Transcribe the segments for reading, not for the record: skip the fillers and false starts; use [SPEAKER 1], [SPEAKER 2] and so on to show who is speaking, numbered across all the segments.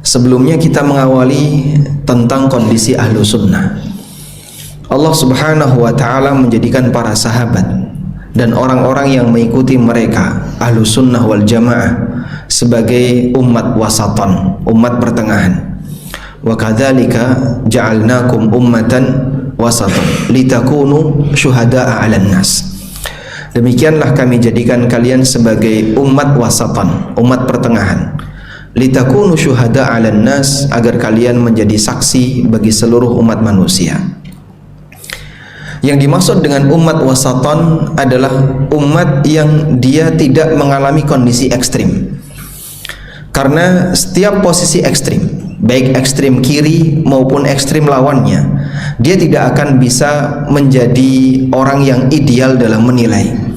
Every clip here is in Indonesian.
[SPEAKER 1] Sebelumnya kita mengawali tentang kondisi ahlu sunnah. Allah subhanahu wa ta'ala menjadikan para sahabat dan orang-orang yang mengikuti mereka, ahlu sunnah wal jamaah, sebagai umat wasatan, umat pertengahan. Wa kadzalika ja'alnakum ummatan wasatan litakunu syuhada'a 'alan nas. Demikianlah kami jadikan kalian sebagai umat wasatan, umat pertengahan. Litakunu syuhada'a 'alan nas, agar kalian menjadi saksi bagi seluruh umat manusia. Yang dimaksud dengan umat wasatan adalah umat yang dia tidak mengalami kondisi ekstrim. Karena setiap posisi ekstrim, baik ekstrim kiri maupun ekstrim lawannya, dia tidak akan bisa menjadi orang yang ideal dalam menilai.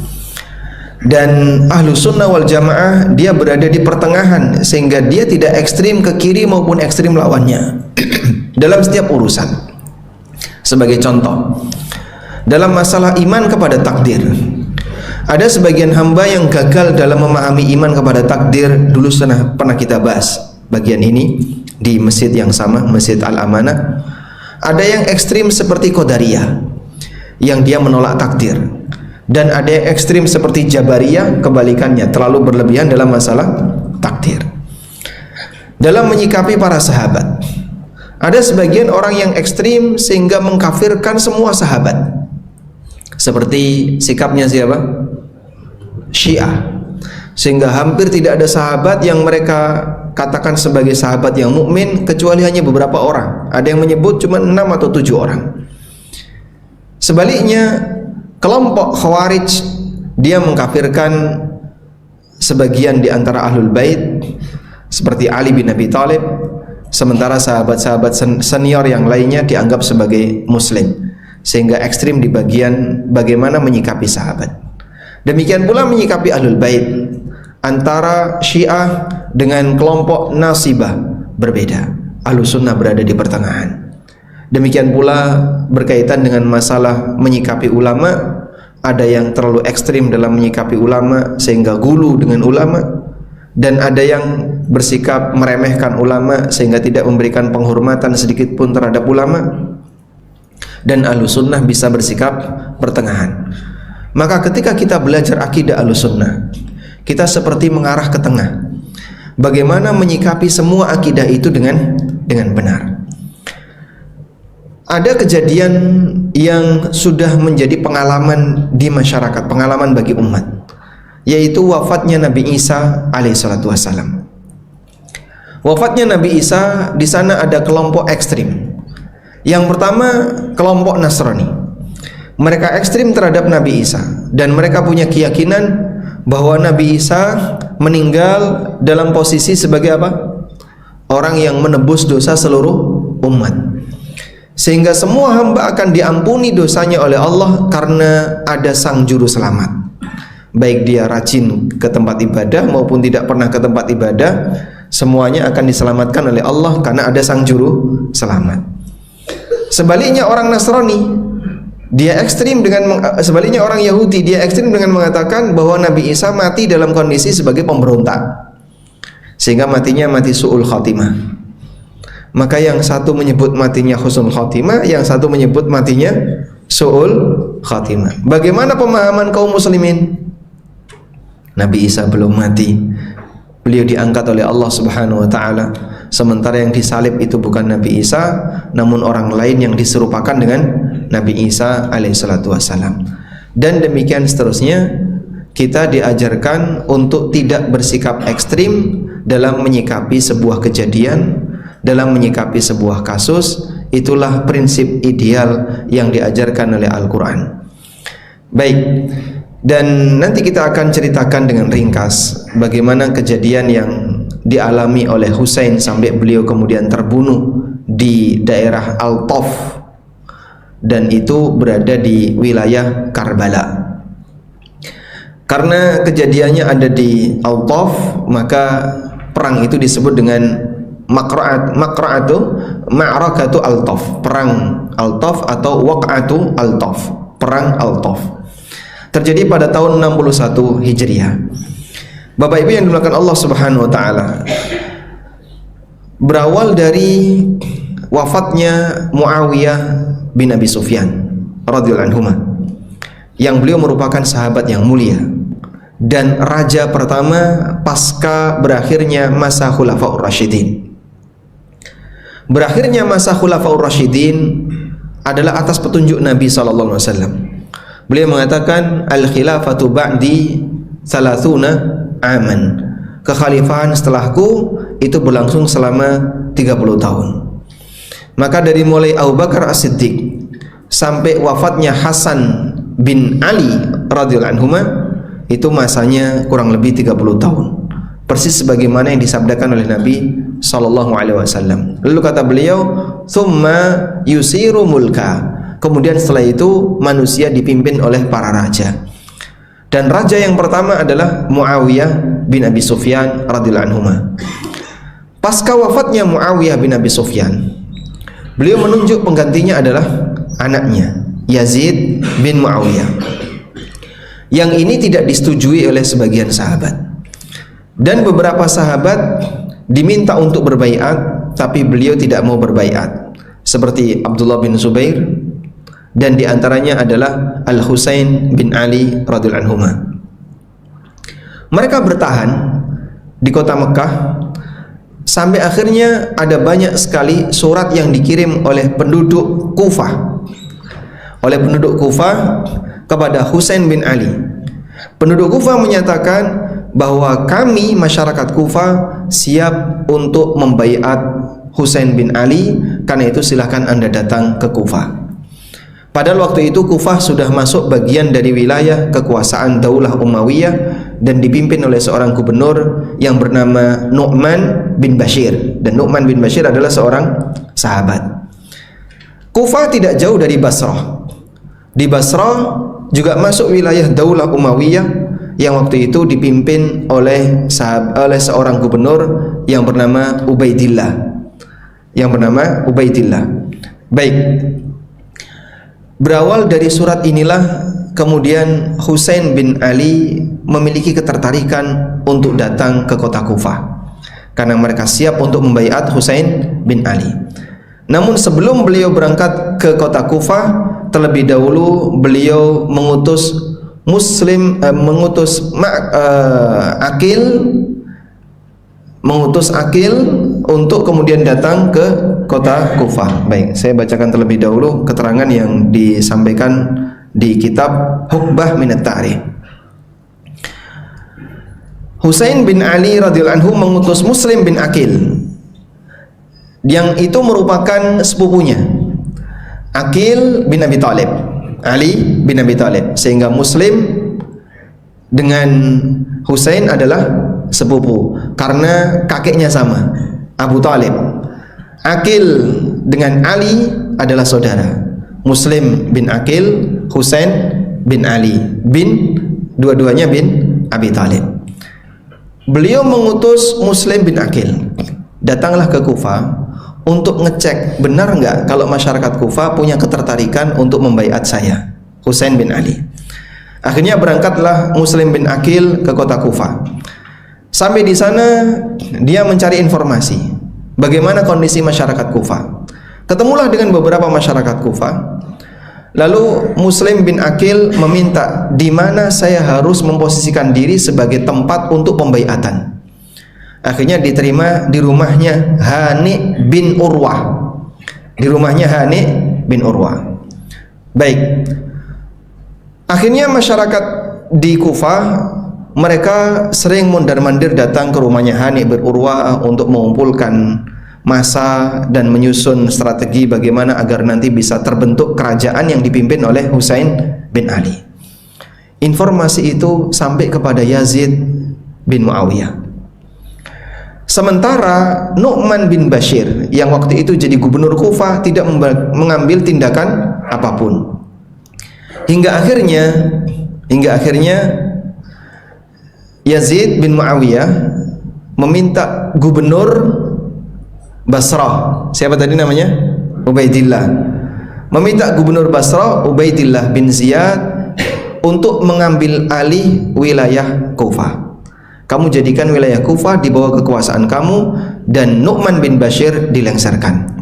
[SPEAKER 1] Dan ahlu sunnah wal jamaah dia berada di pertengahan, sehingga dia tidak ekstrim ke kiri maupun ekstrim lawannya dalam setiap urusan. Sebagai contoh, dalam masalah iman kepada takdir, ada sebagian hamba yang gagal dalam memahami iman kepada takdir. Dulu pernah kita bahas bagian ini di masjid yang sama, Masjid Al-Amanah. Ada yang ekstrim seperti Qadariyah, yang dia menolak takdir. Dan ada yang ekstrim seperti Jabariyah, kebalikannya, terlalu berlebihan dalam masalah takdir. Dalam menyikapi para sahabat, ada sebagian orang yang ekstrim sehingga mengkafirkan semua sahabat. Seperti sikapnya siapa? Syiah. Sehingga hampir tidak ada sahabat yang mereka katakan sebagai sahabat yang mukmin, kecuali hanya beberapa orang. Ada yang menyebut cuma 6 atau 7 orang. Sebaliknya, kelompok Khawarij, dia mengkafirkan sebagian di antara ahlul bait seperti Ali bin Abi Thalib, sementara sahabat-sahabat senior yang lainnya dianggap sebagai muslim, sehingga ekstrim di bagian bagaimana menyikapi sahabat. Demikian pula menyikapi ahlul bait, antara Syiah dengan kelompok Nasibah berbeda. Ahlu sunnah berada di pertengahan. Demikian pula berkaitan dengan masalah menyikapi ulama, ada yang terlalu ekstrim dalam menyikapi ulama sehingga gulu dengan ulama, dan ada yang bersikap meremehkan ulama sehingga tidak memberikan penghormatan sedikit pun terhadap ulama. Dan ahlu sunnah bisa bersikap pertengahan. Maka ketika kita belajar akidah ahlu sunnah, kita seperti mengarah ke tengah. Bagaimana menyikapi semua akidah itu dengan benar. Ada kejadian yang sudah menjadi pengalaman di masyarakat, pengalaman bagi umat, yaitu wafatnya Nabi Isa alaihissalatu wassalam. Wafatnya Nabi Isa, di sana ada kelompok ekstrim. Yang pertama, kelompok Nasrani. Mereka ekstrim terhadap Nabi Isa, dan mereka punya keyakinan bahwa Nabi Isa meninggal dalam posisi sebagai apa? Orang yang menebus dosa seluruh umat. Sehingga semua hamba akan diampuni dosanya oleh Allah karena ada sang juru selamat. Baik dia rajin ke tempat ibadah maupun tidak pernah ke tempat ibadah, semuanya akan diselamatkan oleh Allah karena ada sang juru selamat. Sebaliknya orang Nasrani, dia ekstrim dengan sebaliknya orang Yahudi, dia ekstrim dengan mengatakan bahwa Nabi Isa mati dalam kondisi sebagai pemberontak, sehingga matinya mati su'ul khatimah. Maka yang satu menyebut matinya husnul khatimah, yang satu menyebut matinya su'ul khatimah. Bagaimana pemahaman kaum muslimin? Nabi Isa belum mati, beliau diangkat oleh Allah subhanahu wa ta'ala. Sementara yang disalib itu bukan Nabi Isa, namun orang lain yang diserupakan dengan Nabi Isa alaihissalatu wassalam. Dan demikian seterusnya. Kita diajarkan untuk tidak bersikap ekstrim dalam menyikapi sebuah kejadian, dalam menyikapi sebuah kasus. Itulah prinsip ideal yang diajarkan oleh Al-Quran. Baik, dan nanti kita akan ceritakan dengan ringkas bagaimana kejadian yang dialami oleh Husain sampai beliau kemudian terbunuh di daerah Al-Taf, dan itu berada di wilayah Karbala. Karena kejadiannya ada di Al-Taf, maka perang itu disebut dengan ma'rakatu Al-Taf, perang Al-Taf atau waq'atu Al-Taf, perang Al-Taf. Terjadi pada tahun 61 Hijriah. Bapak Ibu yang dimuliakan Allah Subhanahu wa taala, berawal dari wafatnya Muawiyah bin Abi Sufyan radhiyallahu anhu, yang beliau merupakan sahabat yang mulia dan raja pertama pasca berakhirnya masa Khulafaur Rasyidin. Berakhirnya masa Khulafaur Rasyidin adalah atas petunjuk Nabi sallallahu alaihi wasallam. Beliau mengatakan, al-khilafatu ba'di 30 aman. Kekhalifahan setelahku itu berlangsung selama 30 tahun. Maka dari mulai Abu Bakar As-Siddiq sampai wafatnya Hasan bin Ali radhiyallahu anhuma, itu masanya kurang lebih 30 tahun. Persis sebagaimana yang disabdakan oleh Nabi sallallahu alaihi wasallam. Lalu kata beliau, "Tsumma yusiru mulka." Kemudian setelah itu manusia dipimpin oleh para raja. Dan raja yang pertama adalah Muawiyah bin Abi Sufyan radhiyallahu anhuma. Pasca wafatnya Muawiyah bin Abi Sufyan, beliau menunjuk penggantinya adalah anaknya Yazid bin Muawiyah. Yang ini tidak disetujui oleh sebagian sahabat. Dan beberapa sahabat diminta untuk berbaiat, tapi beliau tidak mau berbaiat. Seperti Abdullah bin Zubair, dan diantaranya adalah Al-Husain bin Ali radhiyallahu anhuma. Mereka bertahan di kota Mekah sampai akhirnya ada banyak sekali surat yang dikirim oleh penduduk Kufah, kepada Husain bin Ali. Penduduk Kufah menyatakan bahwa kami masyarakat Kufah siap untuk membaiat Husain bin Ali, karena itu silahkan Anda datang ke Kufah. Padahal waktu itu Kufah sudah masuk bagian dari wilayah kekuasaan Daulah Umayyah dan dipimpin oleh seorang gubernur yang bernama Nu'man bin Bashir. Dan Nu'man bin Bashir adalah seorang sahabat. Kufah tidak jauh dari Basrah. Di Basrah juga masuk wilayah Daulah Umayyah yang waktu itu dipimpin oleh seorang gubernur yang bernama Ubaidillah. Baik. Berawal dari surat inilah kemudian Husain bin Ali memiliki ketertarikan untuk datang ke kota Kufah, karena mereka siap untuk membaiat Husain bin Ali. Namun sebelum beliau berangkat ke kota Kufah, terlebih dahulu beliau mengutus Akil untuk kemudian datang ke kota Kufah. Baik, saya bacakan terlebih dahulu keterangan yang disampaikan di kitab Hukbah Minat Ta'rikh. Husain bin Ali radhiyallahu anhu mengutus Muslim bin Akil, yang itu merupakan sepupunya Akil bin Abi Thalib, Ali bin Abi Thalib, sehingga Muslim dengan Husain adalah sepupu karena kakeknya sama, Abu Thalib. Akil dengan Ali adalah saudara. Muslim bin Akil, Husain bin Ali bin, dua-duanya bin Abi Thalib. Beliau mengutus Muslim bin Akil, datanglah ke Kufah untuk ngecek benar nggak kalau masyarakat Kufah punya ketertarikan untuk membaiat saya, Husain bin Ali. Akhirnya berangkatlah Muslim bin Akil ke kota Kufah. Sampai di sana dia mencari informasi bagaimana kondisi masyarakat Kufah. Ketemulah dengan beberapa masyarakat Kufah. Lalu Muslim bin Akil meminta di mana saya harus memposisikan diri sebagai tempat untuk pembaiatan. Akhirnya diterima di rumahnya Hani bin Urwah. Baik. Akhirnya masyarakat di Kufah, mereka sering mondar-mandir datang ke rumahnya Hani bin Urwah untuk mengumpulkan masa dan menyusun strategi bagaimana agar nanti bisa terbentuk kerajaan yang dipimpin oleh Husain bin Ali. Informasi itu sampai kepada Yazid bin Muawiyah. Sementara Nu'man bin Bashir yang waktu itu jadi gubernur Kufah tidak mengambil tindakan apapun. Hingga akhirnya Yazid bin Muawiyah meminta gubernur Basrah, siapa tadi namanya? Ubaidillah. Meminta gubernur Basrah Ubaidillah bin Ziyad untuk mengambil alih wilayah Kufah. kamu jadikan wilayah Kufah di bawah kekuasaan kamu, dan Nu'man bin Bashir dilengsarkan.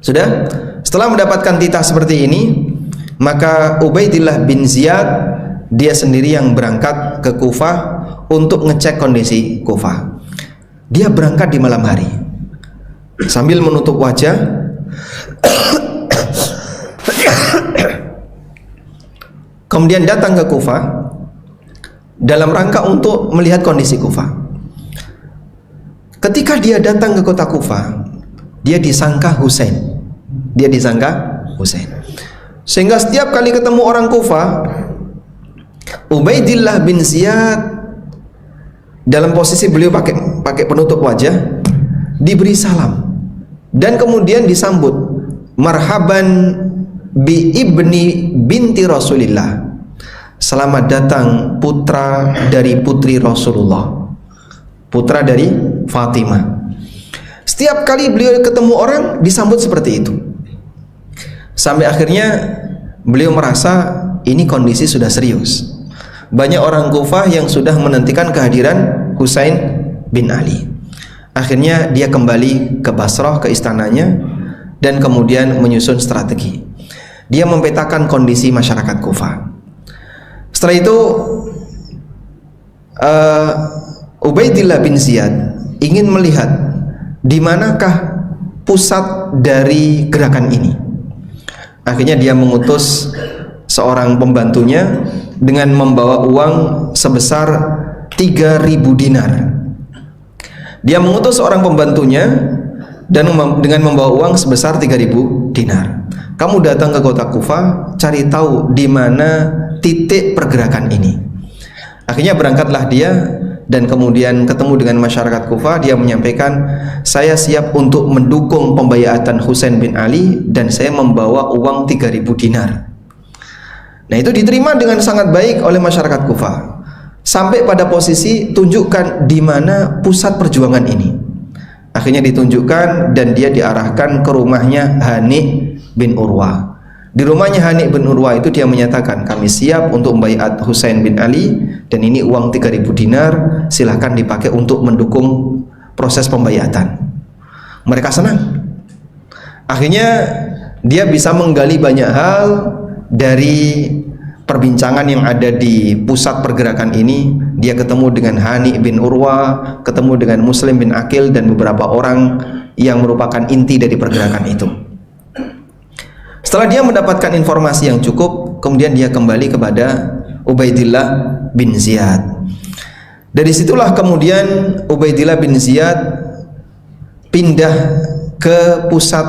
[SPEAKER 1] Sudah? Setelah mendapatkan titah seperti ini, maka Ubaidillah bin Ziyad dia sendiri yang berangkat ke Kufah untuk ngecek kondisi Kufah. Dia berangkat di malam hari sambil menutup wajah. Kemudian datang ke Kufah dalam rangka untuk melihat kondisi Kufah. Ketika dia datang ke kota Kufah, dia disangka Husain. Sehingga setiap kali ketemu orang Kufah, Ubaidillah bin Ziyad dalam posisi beliau pakai penutup wajah, diberi salam dan kemudian disambut, marhaban bi ibni binti Rasulillah, selamat datang putra dari putri Rasulullah, putra dari Fatimah. Setiap kali beliau ketemu orang disambut seperti itu, sampai akhirnya beliau merasa ini kondisi sudah serius. Banyak orang Kufah yang sudah menantikan kehadiran Husain bin Ali. Akhirnya dia kembali ke Basrah, ke istananya, dan kemudian menyusun strategi. Dia memetakan kondisi masyarakat Kufah. Setelah itu Ubaidillah bin Ziyad ingin melihat di manakah pusat dari gerakan ini. Akhirnya dia mengutus seorang pembantunya dengan membawa uang sebesar 3.000 dinar. Dia mengutus seorang pembantunya dan dengan membawa uang sebesar 3.000 dinar. Kamu datang ke kota Kufah, cari tahu di mana titik pergerakan ini. Akhirnya berangkatlah dia dan kemudian ketemu dengan masyarakat Kufah. Dia menyampaikan, saya siap untuk mendukung pembayatan Husain bin Ali dan saya membawa uang 3.000 dinar. Nah, itu diterima dengan sangat baik oleh masyarakat Kufah. Sampai pada posisi tunjukkan di mana pusat perjuangan ini. Akhirnya ditunjukkan dan dia diarahkan ke rumahnya Hani bin Urwah. Di rumahnya Hani bin Urwah itu dia menyatakan, kami siap untuk membaiat Husain bin Ali dan ini uang 3.000 dinar, silahkan dipakai untuk mendukung proses pembaiatan. Mereka senang. Akhirnya dia bisa menggali banyak hal dari perbincangan yang ada di pusat pergerakan ini. Dia ketemu dengan Hani bin Urwah, ketemu dengan Muslim bin Aqil dan beberapa orang yang merupakan inti dari pergerakan itu. Setelah dia mendapatkan informasi yang cukup, kemudian dia kembali kepada Ubaidillah bin Ziyad. Dari situlah kemudian Ubaidillah bin Ziyad pindah ke pusat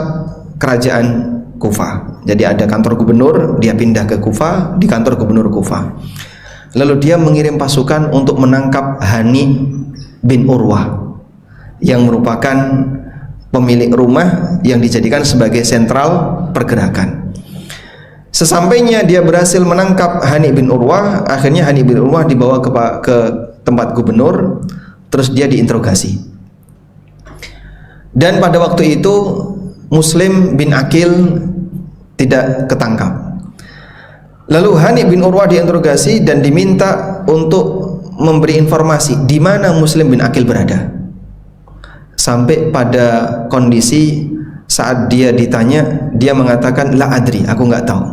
[SPEAKER 1] kerajaan Kufah. Jadi ada kantor gubernur, dia pindah ke Kufah, di kantor gubernur Kufah. Lalu dia mengirim pasukan untuk menangkap Hani bin Urwah yang merupakan pemilik rumah yang dijadikan sebagai sentral pergerakan. Sesampainya dia berhasil menangkap Hani bin Urwah, akhirnya Hani bin Urwah dibawa ke tempat gubernur, terus dia diinterogasi. Dan pada waktu itu Muslim bin Aqil tidak ketangkap. Lalu Hani bin Urwah diinterogasi dan diminta untuk memberi informasi di mana Muslim bin Aqil berada. Sampai pada kondisi saat dia ditanya, dia mengatakan la adri, aku nggak tahu.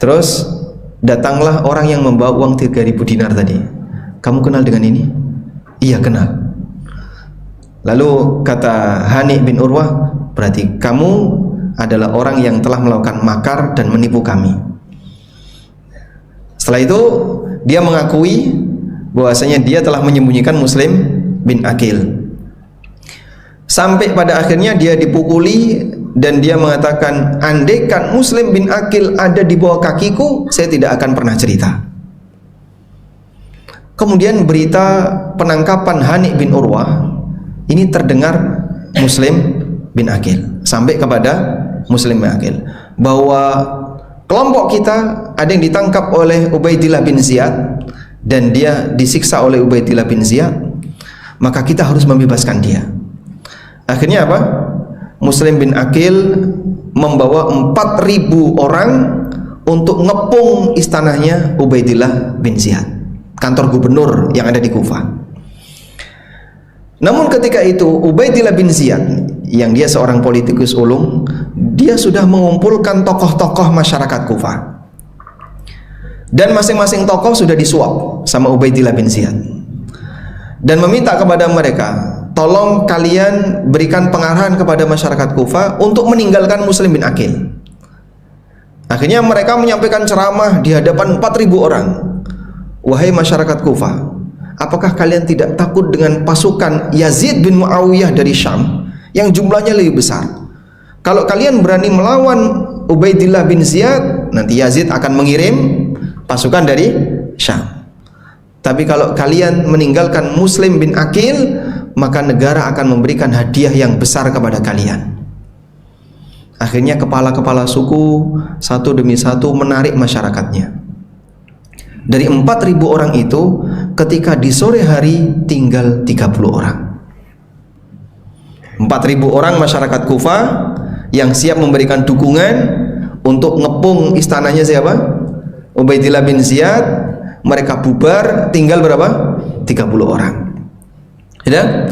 [SPEAKER 1] Terus datanglah orang yang membawa uang 3.000 dinar tadi. Kamu kenal dengan ini? Iya, kenal. Lalu kata Hani bin Urwah, berarti kamu adalah orang yang telah melakukan makar dan menipu kami. Setelah itu dia mengakui bahwasanya dia telah menyembunyikan Muslim bin Aqil. Sampai pada akhirnya dia dipukuli dan dia mengatakan, andaikan Muslim bin Aqil ada di bawah kakiku, saya tidak akan pernah cerita. Kemudian berita penangkapan Hani bin Urwah ini terdengar Muslim bin Aqil, sampai kepada Muslim bin Aqil bahwa kelompok kita ada yang ditangkap oleh Ubaidillah bin Ziyad dan dia disiksa oleh Ubaidillah bin Ziyad, maka kita harus membebaskan dia. Akhirnya apa? Muslim bin Aqil membawa 4.000 orang untuk ngepung istananya Ubaidillah bin Ziyad. kantor gubernur yang ada di Kufah. Namun ketika itu Ubaidillah bin Ziyad, yang dia seorang politikus ulung, dia sudah mengumpulkan tokoh-tokoh masyarakat Kufah, dan masing-masing tokoh sudah disuap sama Ubaidillah bin Ziyad dan meminta kepada mereka, tolong kalian berikan pengarahan kepada masyarakat Kufah untuk meninggalkan Muslim bin Aqil. Akhirnya mereka menyampaikan ceramah di hadapan 4.000 orang. Wahai masyarakat Kufah, apakah kalian tidak takut dengan pasukan Yazid bin Muawiyah dari Syam yang jumlahnya lebih besar? Kalau kalian berani melawan Ubaidillah bin Ziyad, nanti Yazid akan mengirim pasukan dari Syam. Tapi kalau kalian meninggalkan Muslim bin Aqil, maka negara akan memberikan hadiah yang besar kepada kalian. Akhirnya kepala-kepala suku satu demi satu menarik masyarakatnya. Dari 4.000 orang itu, ketika di sore hari tinggal 30 orang. 4.000 orang masyarakat Kufah yang siap memberikan dukungan untuk ngepung istananya siapa? Ubaidillah bin Ziyad. Mereka bubar, tinggal berapa? 30 orang. Ya?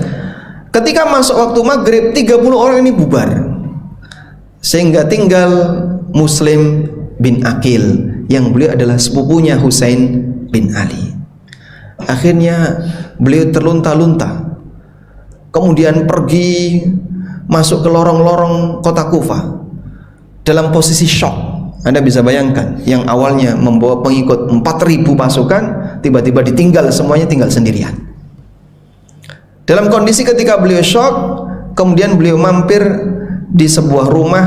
[SPEAKER 1] Ketika masuk waktu maghrib, 30 orang ini bubar, sehingga tinggal Muslim bin Aqil, yang beliau adalah sepupunya Husain bin Ali. Akhirnya beliau terlunta-lunta, kemudian pergi masuk ke lorong-lorong kota Kufah dalam posisi syok. Anda bisa bayangkan, yang awalnya membawa pengikut 4.000 pasukan, tiba-tiba ditinggal semuanya, tinggal sendirian. Dalam kondisi ketika beliau syok, kemudian beliau mampir di sebuah rumah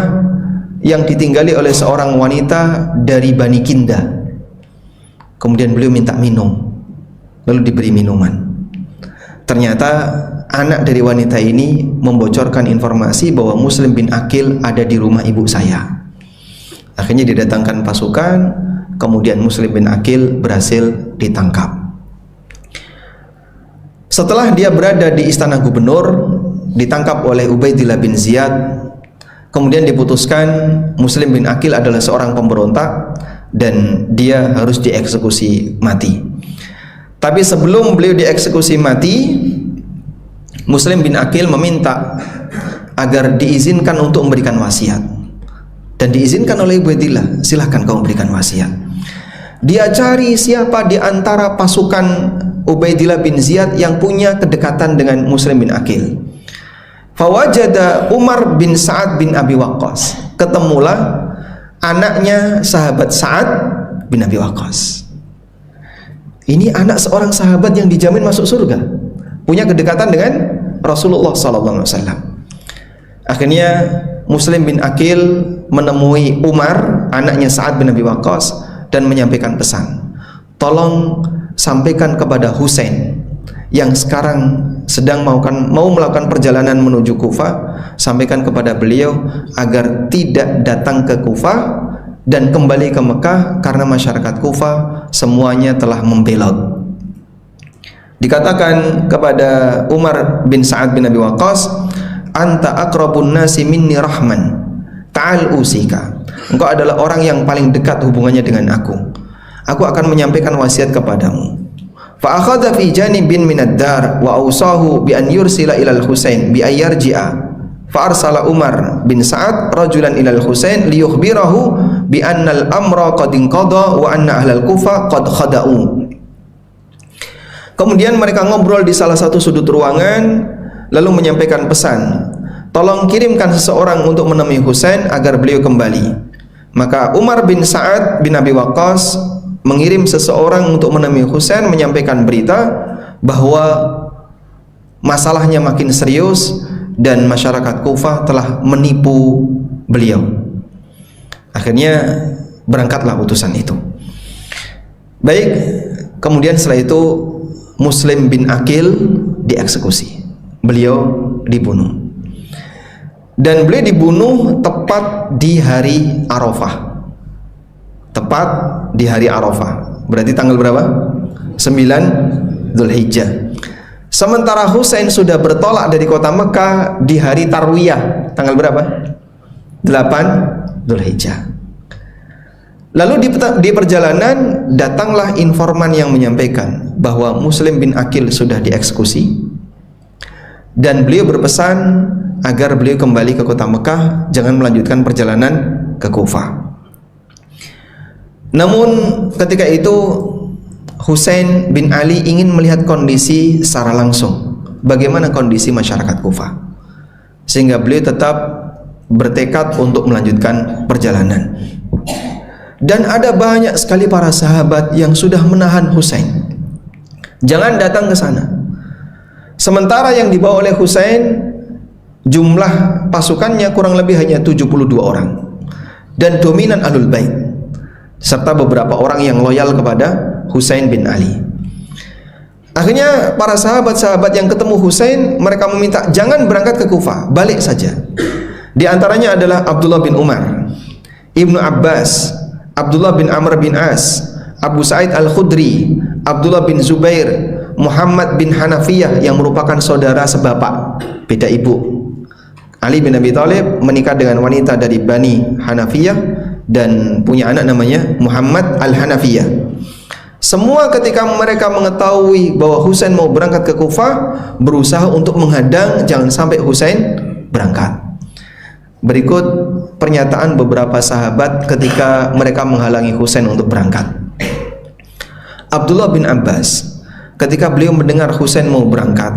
[SPEAKER 1] yang ditinggali oleh seorang wanita dari Bani Kinda. Kemudian beliau minta minum, lalu diberi minuman. Ternyata anak dari wanita ini membocorkan informasi bahwa Muslim bin Aqil ada di rumah ibu saya. Akhirnya didatangkan pasukan, kemudian Muslim bin Aqil berhasil ditangkap. Setelah dia berada di istana gubernur, ditangkap oleh Ubaidillah bin Ziyad. Kemudian diputuskan Muslim bin Aqil adalah seorang pemberontak dan dia harus dieksekusi mati. Tapi sebelum beliau dieksekusi mati, Muslim bin Aqil meminta agar diizinkan untuk memberikan wasiat, dan diizinkan oleh Ubaidillah, silahkan kau memberikan wasiat. Dia cari siapa di antara pasukan Ubaidillah bin Ziyad yang punya kedekatan dengan Muslim bin Aqil. Fawajada Umar bin Sa'ad bin Abi Waqqas. Ketemulah anaknya sahabat Sa'ad bin Abi Waqqas. Ini anak seorang sahabat yang dijamin masuk surga, punya kedekatan dengan Rasulullah SAW. Akhirnya Muslim bin Aqil menemui Umar, anaknya Sa'ad bin Abi Waqqas, dan menyampaikan pesan, tolong sampaikan kepada Husain yang sekarang sedang mau melakukan perjalanan menuju Kufah, sampaikan kepada beliau agar tidak datang ke Kufah dan kembali ke Mekah, karena masyarakat Kufah semuanya telah membelot. Dikatakan kepada Umar bin Sa'ad bin Abi Waqqas, anta aqrabun nasi minni rahman, ta'al usika. Engkau adalah orang yang paling dekat hubungannya dengan aku akan menyampaikan wasiat kepadamu. Fa akhadha fi janibin minad dar wa awsahu bi an yursila ila al-Husain bi ayyarji'a. Fa arsala Umar bin Sa'ad rajulan ila al-Husain liyukhbirahu bi anna al-amra qad inqadha wa anna ahlal Kufah qad khada'u. Kemudian mereka ngobrol di salah satu sudut ruangan, lalu menyampaikan pesan, tolong kirimkan seseorang untuk menemui Husain agar beliau kembali. Maka Umar bin Sa'ad bin Abi Waqqas mengirim seseorang untuk menemui Husain, menyampaikan berita bahwa masalahnya makin serius dan masyarakat Kufah telah menipu beliau. Akhirnya berangkatlah utusan itu. Baik, kemudian setelah itu Muslim bin Aqil dieksekusi, beliau dibunuh, dan beliau dibunuh tepat di hari Arafah. Tepat di hari Arafah, berarti tanggal berapa? 9 Dzulhijjah. Sementara Husain sudah bertolak dari kota Mekah di hari Tarwiyah, tanggal berapa? 8 Dzulhijjah. Lalu di perjalanan datanglah informan yang menyampaikan bahwa Muslim bin Aqil sudah dieksekusi, dan beliau berpesan agar beliau kembali ke kota Mekah, jangan melanjutkan perjalanan ke Kufah. Namun ketika itu Husain bin Ali ingin melihat kondisi secara langsung, bagaimana kondisi masyarakat Kufah, sehingga beliau tetap bertekad untuk melanjutkan perjalanan. Dan ada banyak sekali para sahabat yang sudah menahan Husain, jangan datang ke sana. Sementara yang dibawa oleh Husain, jumlah pasukannya kurang lebih hanya 72 orang, dan dominan Ahlul Bait serta beberapa orang yang loyal kepada Husain bin Ali. Akhirnya para sahabat-sahabat yang ketemu Husain, mereka meminta jangan berangkat ke Kufah, balik saja. Di antaranya adalah Abdullah bin Umar, Ibnu Abbas, Abdullah bin Amr bin As, Abu Sa'id Al-Khudri, Abdullah bin Zubair, Muhammad bin Hanafiyah yang merupakan saudara sebapak, beda ibu. Ali bin Abi Thalib menikah dengan wanita dari Bani Hanafiyah dan punya anak namanya Muhammad Al-Hanafiyah. Semua ketika mereka mengetahui bahwa Husain mau berangkat ke Kufah, berusaha untuk menghadang jangan sampai Husain berangkat. Berikut pernyataan beberapa sahabat ketika mereka menghalangi Husain untuk berangkat. Abdullah bin Abbas, ketika beliau mendengar Husain mau berangkat,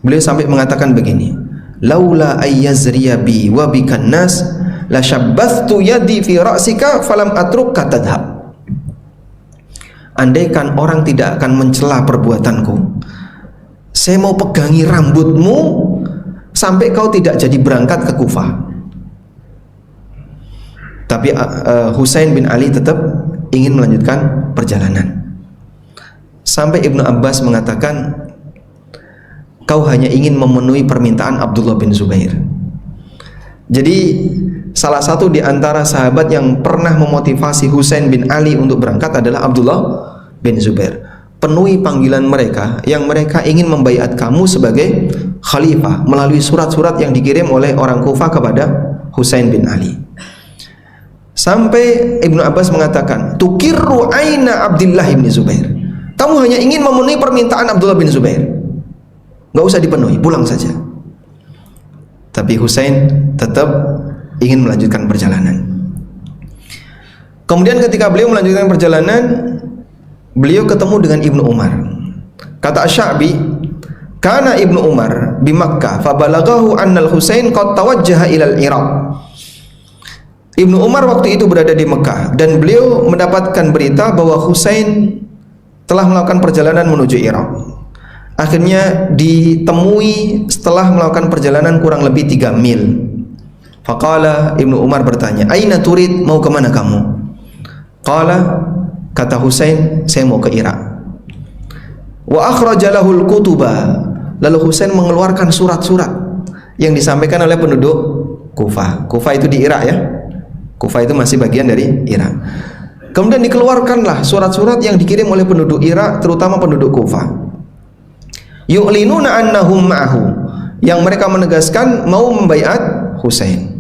[SPEAKER 1] beliau sampai mengatakan begini, laula ayyazriya bi wa bikan nas la syabbathtu yadi fi ra'sika falam atrukka tadhhab. Andaikan orang tidak akan mencela perbuatanku, saya mau pegangi rambutmu sampai kau tidak jadi berangkat ke Kufah. Tapi Husain bin Ali tetap ingin melanjutkan perjalanan. Sampai Ibnu Abbas mengatakan, kau hanya ingin memenuhi permintaan Abdullah bin Zubair. Jadi salah satu di antara sahabat yang pernah memotivasi Husain bin Ali untuk berangkat adalah Abdullah bin Zubair. Penuhi panggilan mereka yang mereka ingin membaiat kamu sebagai khalifah melalui surat-surat yang dikirim oleh orang Kufah kepada Husain bin Ali. Sampai Ibnu Abbas mengatakan, tukirru aina Abdullah bin Zubair. Kamu hanya ingin memenuhi permintaan Abdullah bin Zubair, nggak usah dipenuhi, pulang saja. Tapi Husain tetap ingin melanjutkan perjalanan. Kemudian ketika beliau melanjutkan perjalanan, beliau ketemu dengan Ibnu Umar. Kata Asy-Sya'bi, kana Ibnu Umar di Makkah fabalaghahu annal Husain qad tawajjaha ilal Iraq. Ibnu Umar waktu itu berada di Mekah dan beliau mendapatkan berita bahwa Husain telah melakukan perjalanan menuju Irak. Akhirnya ditemui setelah melakukan perjalanan kurang lebih 3 mil. Faqala, Ibnu Umar bertanya, aina turid, mau kemana kamu? Qala, kata Husain, saya mau ke Irak. Wa akhraja lahul kutuba, lalu Husain mengeluarkan surat-surat yang disampaikan oleh penduduk Kufah. Kufah itu di Irak ya. Kufah itu masih bagian dari Irak. Kemudian dikeluarkanlah surat-surat yang dikirim oleh penduduk Irak, terutama penduduk Kufah. Yu'linuna annahum ma'ahu, yang mereka menegaskan mau membaiat Husain.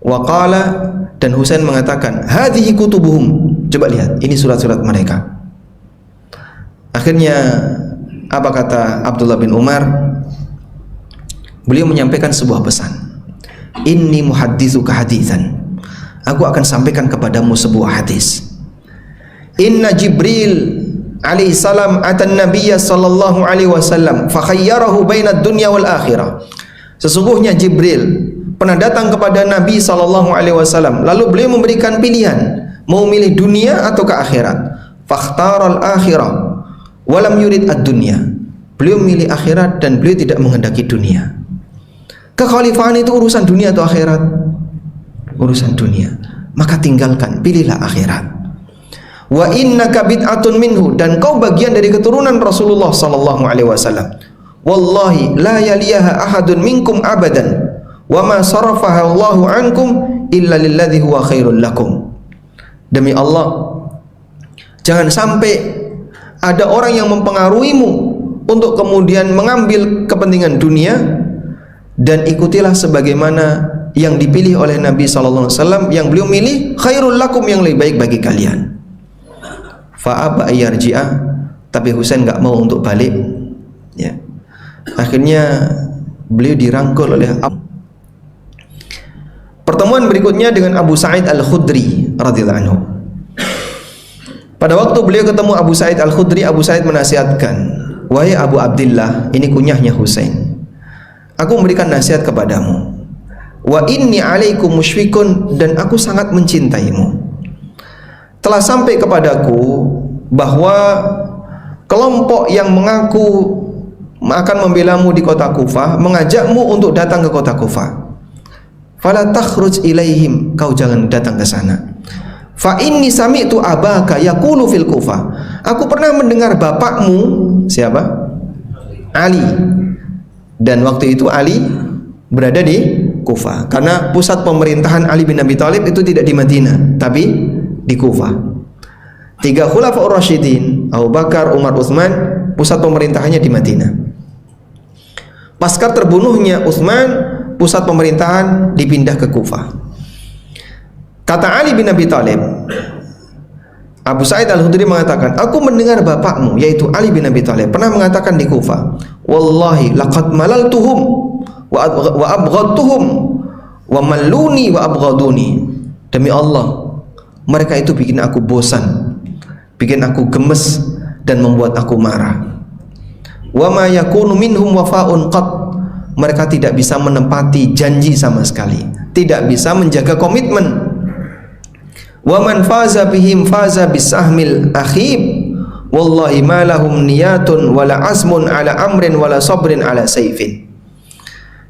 [SPEAKER 1] Wa qala, dan Husain mengatakan, hadhihi kutubuhum, coba lihat, ini surat-surat mereka. Akhirnya apa kata Abdullah bin Umar? Beliau menyampaikan sebuah pesan. Inni muhadditsuka haditsan, aku akan sampaikan kepadamu sebuah hadis. Inna Jibril alaihi salam atan nabiyya sallallahu alaihi wasallam fa khayyarahu bainad dunya wal akhirah. Sesungguhnya Jibril pernah datang kepada Nabi sallallahu alaihi wasallam, lalu beliau memberikan pilihan, mau milih dunia atau ke akhirat. Fakhtaral akhirah wa lam yurid ad-dunya. Beliau milih akhirat dan beliau tidak menghendaki dunia. Kekhalifahan itu urusan dunia atau akhirat? Urusan dunia. Maka tinggalkan, pilihlah akhirat. Wa innaka bid'atun minhu, dan kau bagian dari keturunan Rasulullah sallallahu alaihi wasallam. Wallahi la yaliyaha ahadun minkum abadan wa ma sarafaha Allahu ankum illa lilladzi huwa khairul lakum. Demi Allah, jangan sampai ada orang yang mempengaruhimu untuk kemudian mengambil kepentingan dunia, dan ikutilah sebagaimana yang dipilih oleh Nabi SAW, yang beliau milih khairul lakum, yang lebih baik bagi kalian. Fa'aba ayyarji'a, tapi Husain nggak mau untuk balik. Ya. Akhirnya beliau dirangkul oleh pertemuan berikutnya dengan Abu Sa'id Al-Khudri radhiyallahu anhu. Pada waktu beliau ketemu Abu Sa'id Al-Khudri, Abu Sa'id menasihatkan, wahai Abu Abdillah, ini kunyahnya Husain, aku memberikan nasihat kepadamu. Wa inni alaikum musyfikun, dan aku sangat mencintaimu. Telah sampai kepadaku bahwa kelompok yang mengaku akan membelamu di kota Kufah mengajakmu untuk datang ke kota Kufah. Fala takhruj ilaihim, kau jangan datang ke sana. Fa inni sami'tu abaka yaqulu fil Kufah, aku pernah mendengar bapakmu, siapa? Ali. Dan waktu itu Ali berada di Kufah, karena pusat pemerintahan Ali bin Abi Thalib itu tidak di Madinah tapi di Kufah. 3 Khulafaur Rasyidin, Abu Bakar, Umar, Utsman, pusat pemerintahannya di Madinah. Pasca terbunuhnya Utsman, pusat pemerintahan dipindah ke Kufah. Kata Ali bin Abi Thalib, Abu Sa'id Al-Khudri mengatakan, aku mendengar bapakmu yaitu Ali bin Abi Thalib pernah mengatakan di Kufah, wallahi laqad malaltuhum wa abghadtuhum wa malluni wa abghaduni. Demi Allah, mereka itu bikin aku bosan, bikin aku gemes, dan membuat aku marah. Wa ma yakunu minhum wafa'un qat, mereka tidak bisa menepati janji sama sekali, tidak bisa menjaga komitmen. Wa man faza bihim faza bisahmil akhib, wallahi ma lahum niyatun wala azmun ala amrin wala sabrin ala sayfin.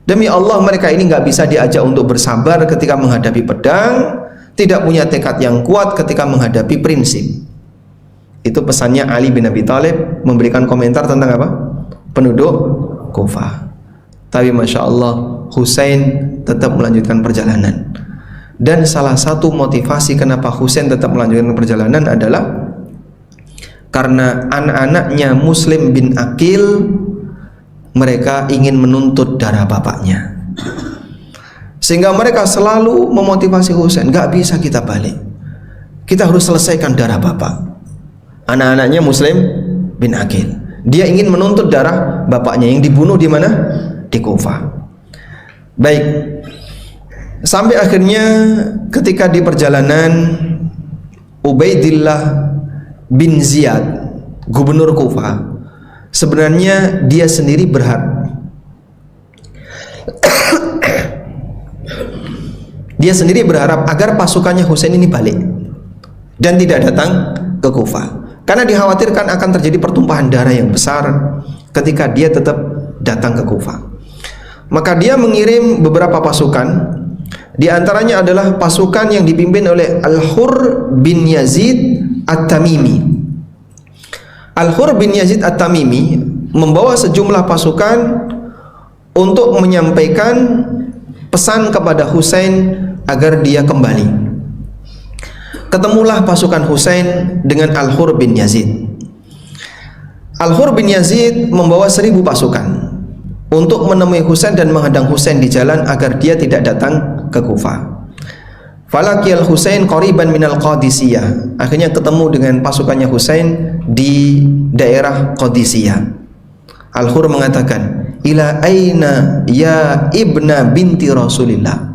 [SPEAKER 1] Demi Allah, mereka ini nggak bisa diajak untuk bersabar ketika menghadapi pedang, tidak punya tekad yang kuat ketika menghadapi prinsip. Itu pesannya Ali bin Abi Thalib memberikan komentar tentang apa? Penduduk Kufah. Tapi Masya Allah, Husain tetap melanjutkan perjalanan. Dan salah satu motivasi kenapa Husain tetap melanjutkan perjalanan adalah karena anak-anaknya Muslim bin Aqil, mereka ingin menuntut darah bapaknya, sehingga mereka selalu memotivasi Husain, gak bisa kita balik, kita harus selesaikan darah bapak. Anak-anaknya Muslim bin Aqil, dia ingin menuntut darah bapaknya yang dibunuh di mana? Di Kufah. Baik, sampai akhirnya ketika di perjalanan, Ubaidillah bin Ziyad, gubernur Kufah, sebenarnya dia sendiri berharap, dia sendiri berharap agar pasukannya Husain ini balik dan tidak datang ke Kufah, karena dikhawatirkan akan terjadi pertumpahan darah yang besar ketika dia tetap datang ke Kufah. Maka dia mengirim beberapa pasukan, di antaranya adalah pasukan yang dipimpin oleh Al-Hur bin Yazid At-Tamimi. Al-Hur bin Yazid At-Tamimi membawa sejumlah pasukan untuk menyampaikan pesan kepada Husain agar dia kembali. Ketemulah pasukan Husain dengan Al-Hur bin Yazid. Al-Hur bin Yazid membawa 1000 pasukan untuk menemui Husain dan menghadang Husain di jalan agar dia tidak datang ke Kufah. Falaqiyal Husain qariban minal Qadisiyah. Akhirnya ketemu dengan pasukannya Husain di daerah Qadisiyah. Al-Hur mengatakan, ila aina ya ibna binti Rasulillah,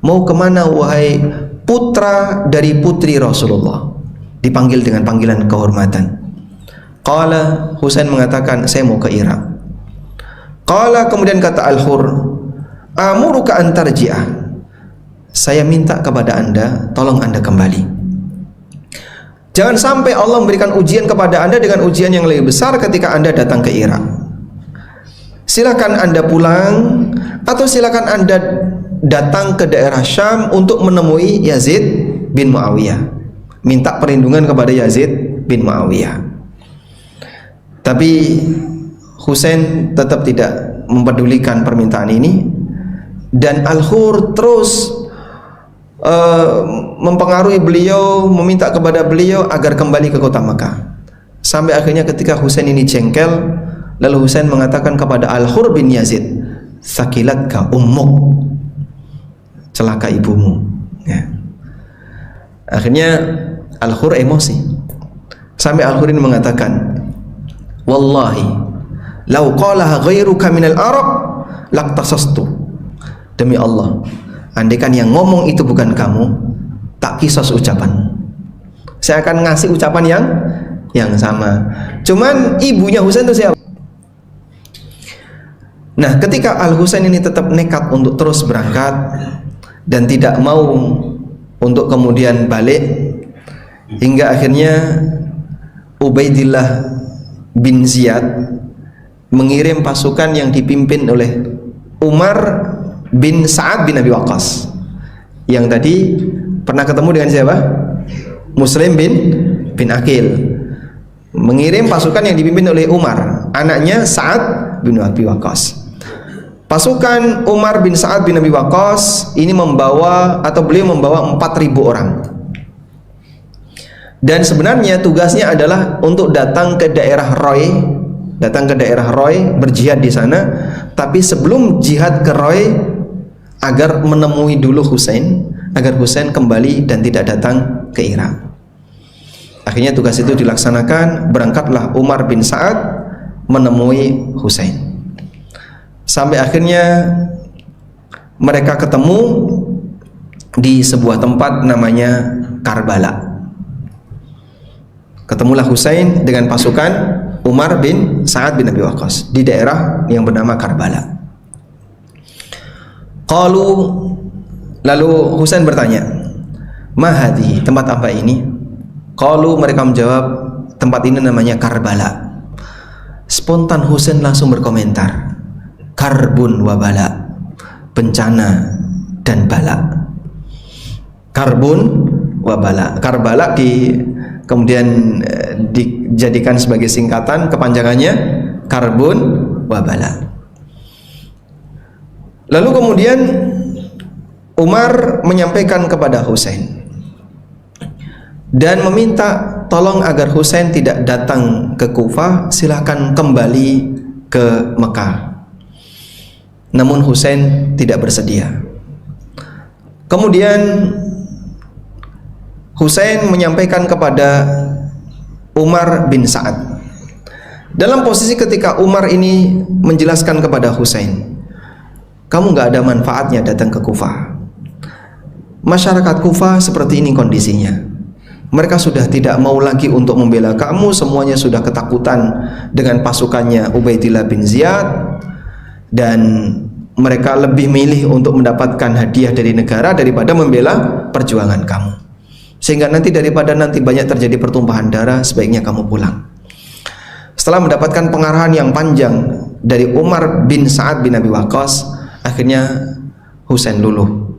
[SPEAKER 1] mau kemana wahai putra dari putri Rasulullah? Dipanggil dengan panggilan kehormatan. Qala, Husain mengatakan, saya mau ke Irak. Qala, kemudian kata Al-Hur, amuruka antarji'ah, saya minta kepada Anda, tolong Anda kembali. Jangan sampai Allah memberikan ujian kepada Anda dengan ujian yang lebih besar ketika Anda datang ke Irak. Silakan Anda pulang, atau silakan Anda datang ke daerah Syam untuk menemui Yazid bin Muawiyah, minta perlindungan kepada Yazid bin Muawiyah. Tapi Husain tetap tidak mempedulikan permintaan ini, dan Al-Hur terus mempengaruhi beliau, meminta kepada beliau agar kembali ke kota Makkah. Sampai akhirnya ketika Husain ini jengkel, lalu Husain mengatakan kepada Al-Hur bin Yazid, sakilatka ummuk, celaka ibumu. Ya. Akhirnya Al-Hur emosi sampai Al-Hur ini mengatakan, wallahi lau qalaha ghairuka minal Arab laqtasastu. Demi Allah, andaikan yang ngomong itu bukan kamu, tak kisos ucapan. Saya akan ngasih ucapan yang sama. Cuman ibunya Husain itu siapa? Nah, ketika Al-Husain ini tetap nekat untuk terus berangkat dan tidak mau untuk kemudian balik, hingga akhirnya Ubaidillah bin Ziyad mengirim pasukan yang dipimpin oleh Umar bin Sa'ad bin Abi Waqqas, yang tadi pernah ketemu dengan siapa? Muslim bin Aqil, mengirim pasukan yang dipimpin oleh Umar, anaknya Sa'ad bin Abi Waqqas. Pasukan Umar bin Sa'ad bin Abi Waqqas ini beliau membawa 4.000 orang. Dan sebenarnya tugasnya adalah untuk datang ke daerah Roy, berjihad di sana. Tapi sebelum jihad ke Roy, agar menemui dulu Husain, agar Husain kembali dan tidak datang ke Irak. Akhirnya tugas itu dilaksanakan, berangkatlah Umar bin Sa'ad menemui Husain. Sampai akhirnya mereka ketemu di sebuah tempat namanya Karbala. Ketemulah Husain dengan pasukan Umar bin Sa'ad bin Abi Waqqas di daerah yang bernama Karbala. Lalu Husain bertanya, "Mahadi, tempat apa ini?" Mereka menjawab, "Tempat ini namanya Karbala." Spontan Husain langsung berkomentar, "Karbun wa bala," bencana dan bala. Karbun wa bala. Karbala kemudian dijadikan sebagai singkatan, kepanjangannya Karbun wa bala. Lalu kemudian Umar menyampaikan kepada Husain dan meminta tolong agar Husain tidak datang ke Kufah, silakan kembali ke Mekah. Namun Husain tidak bersedia. Kemudian Husain menyampaikan kepada Umar bin Sa'ad, dalam posisi ketika Umar ini menjelaskan kepada Husain, kamu gak ada manfaatnya datang ke Kufah. Masyarakat Kufah seperti ini kondisinya. Mereka sudah tidak mau lagi untuk membela kamu, semuanya sudah ketakutan dengan pasukannya Ubaidillah bin Ziyad, dan mereka lebih milih untuk mendapatkan hadiah dari negara daripada membela perjuangan kamu. Sehingga daripada nanti banyak terjadi pertumpahan darah, sebaiknya kamu pulang. Setelah mendapatkan pengarahan yang panjang dari Umar bin Sa'ad bin Abi Waqqas, akhirnya Husain luluh.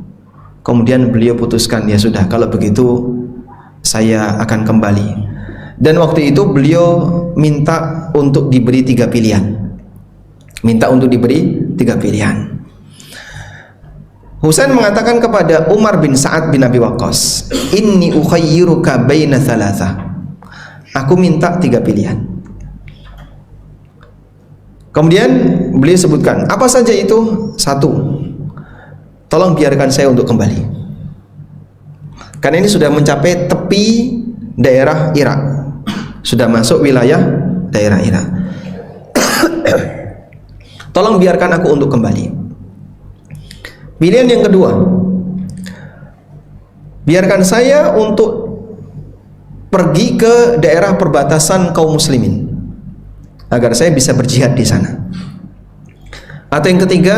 [SPEAKER 1] Kemudian beliau putuskan, ya sudah, kalau begitu saya akan kembali. Dan waktu itu beliau minta untuk diberi 3 pilihan. Husain mengatakan kepada Umar bin Sa'ad bin Abi Waqqas, "Inni ukhayyiruka baina thalatha." Aku minta 3 pilihan. Kemudian beliau sebutkan, apa saja itu? 1, tolong biarkan saya untuk kembali, karena ini sudah mencapai tepi daerah Irak, sudah masuk wilayah daerah Irak. Tolong biarkan aku untuk kembali. Pilihan yang kedua, biarkan saya untuk pergi ke daerah perbatasan kaum muslimin agar saya bisa berjihad di sana. Atau yang ketiga,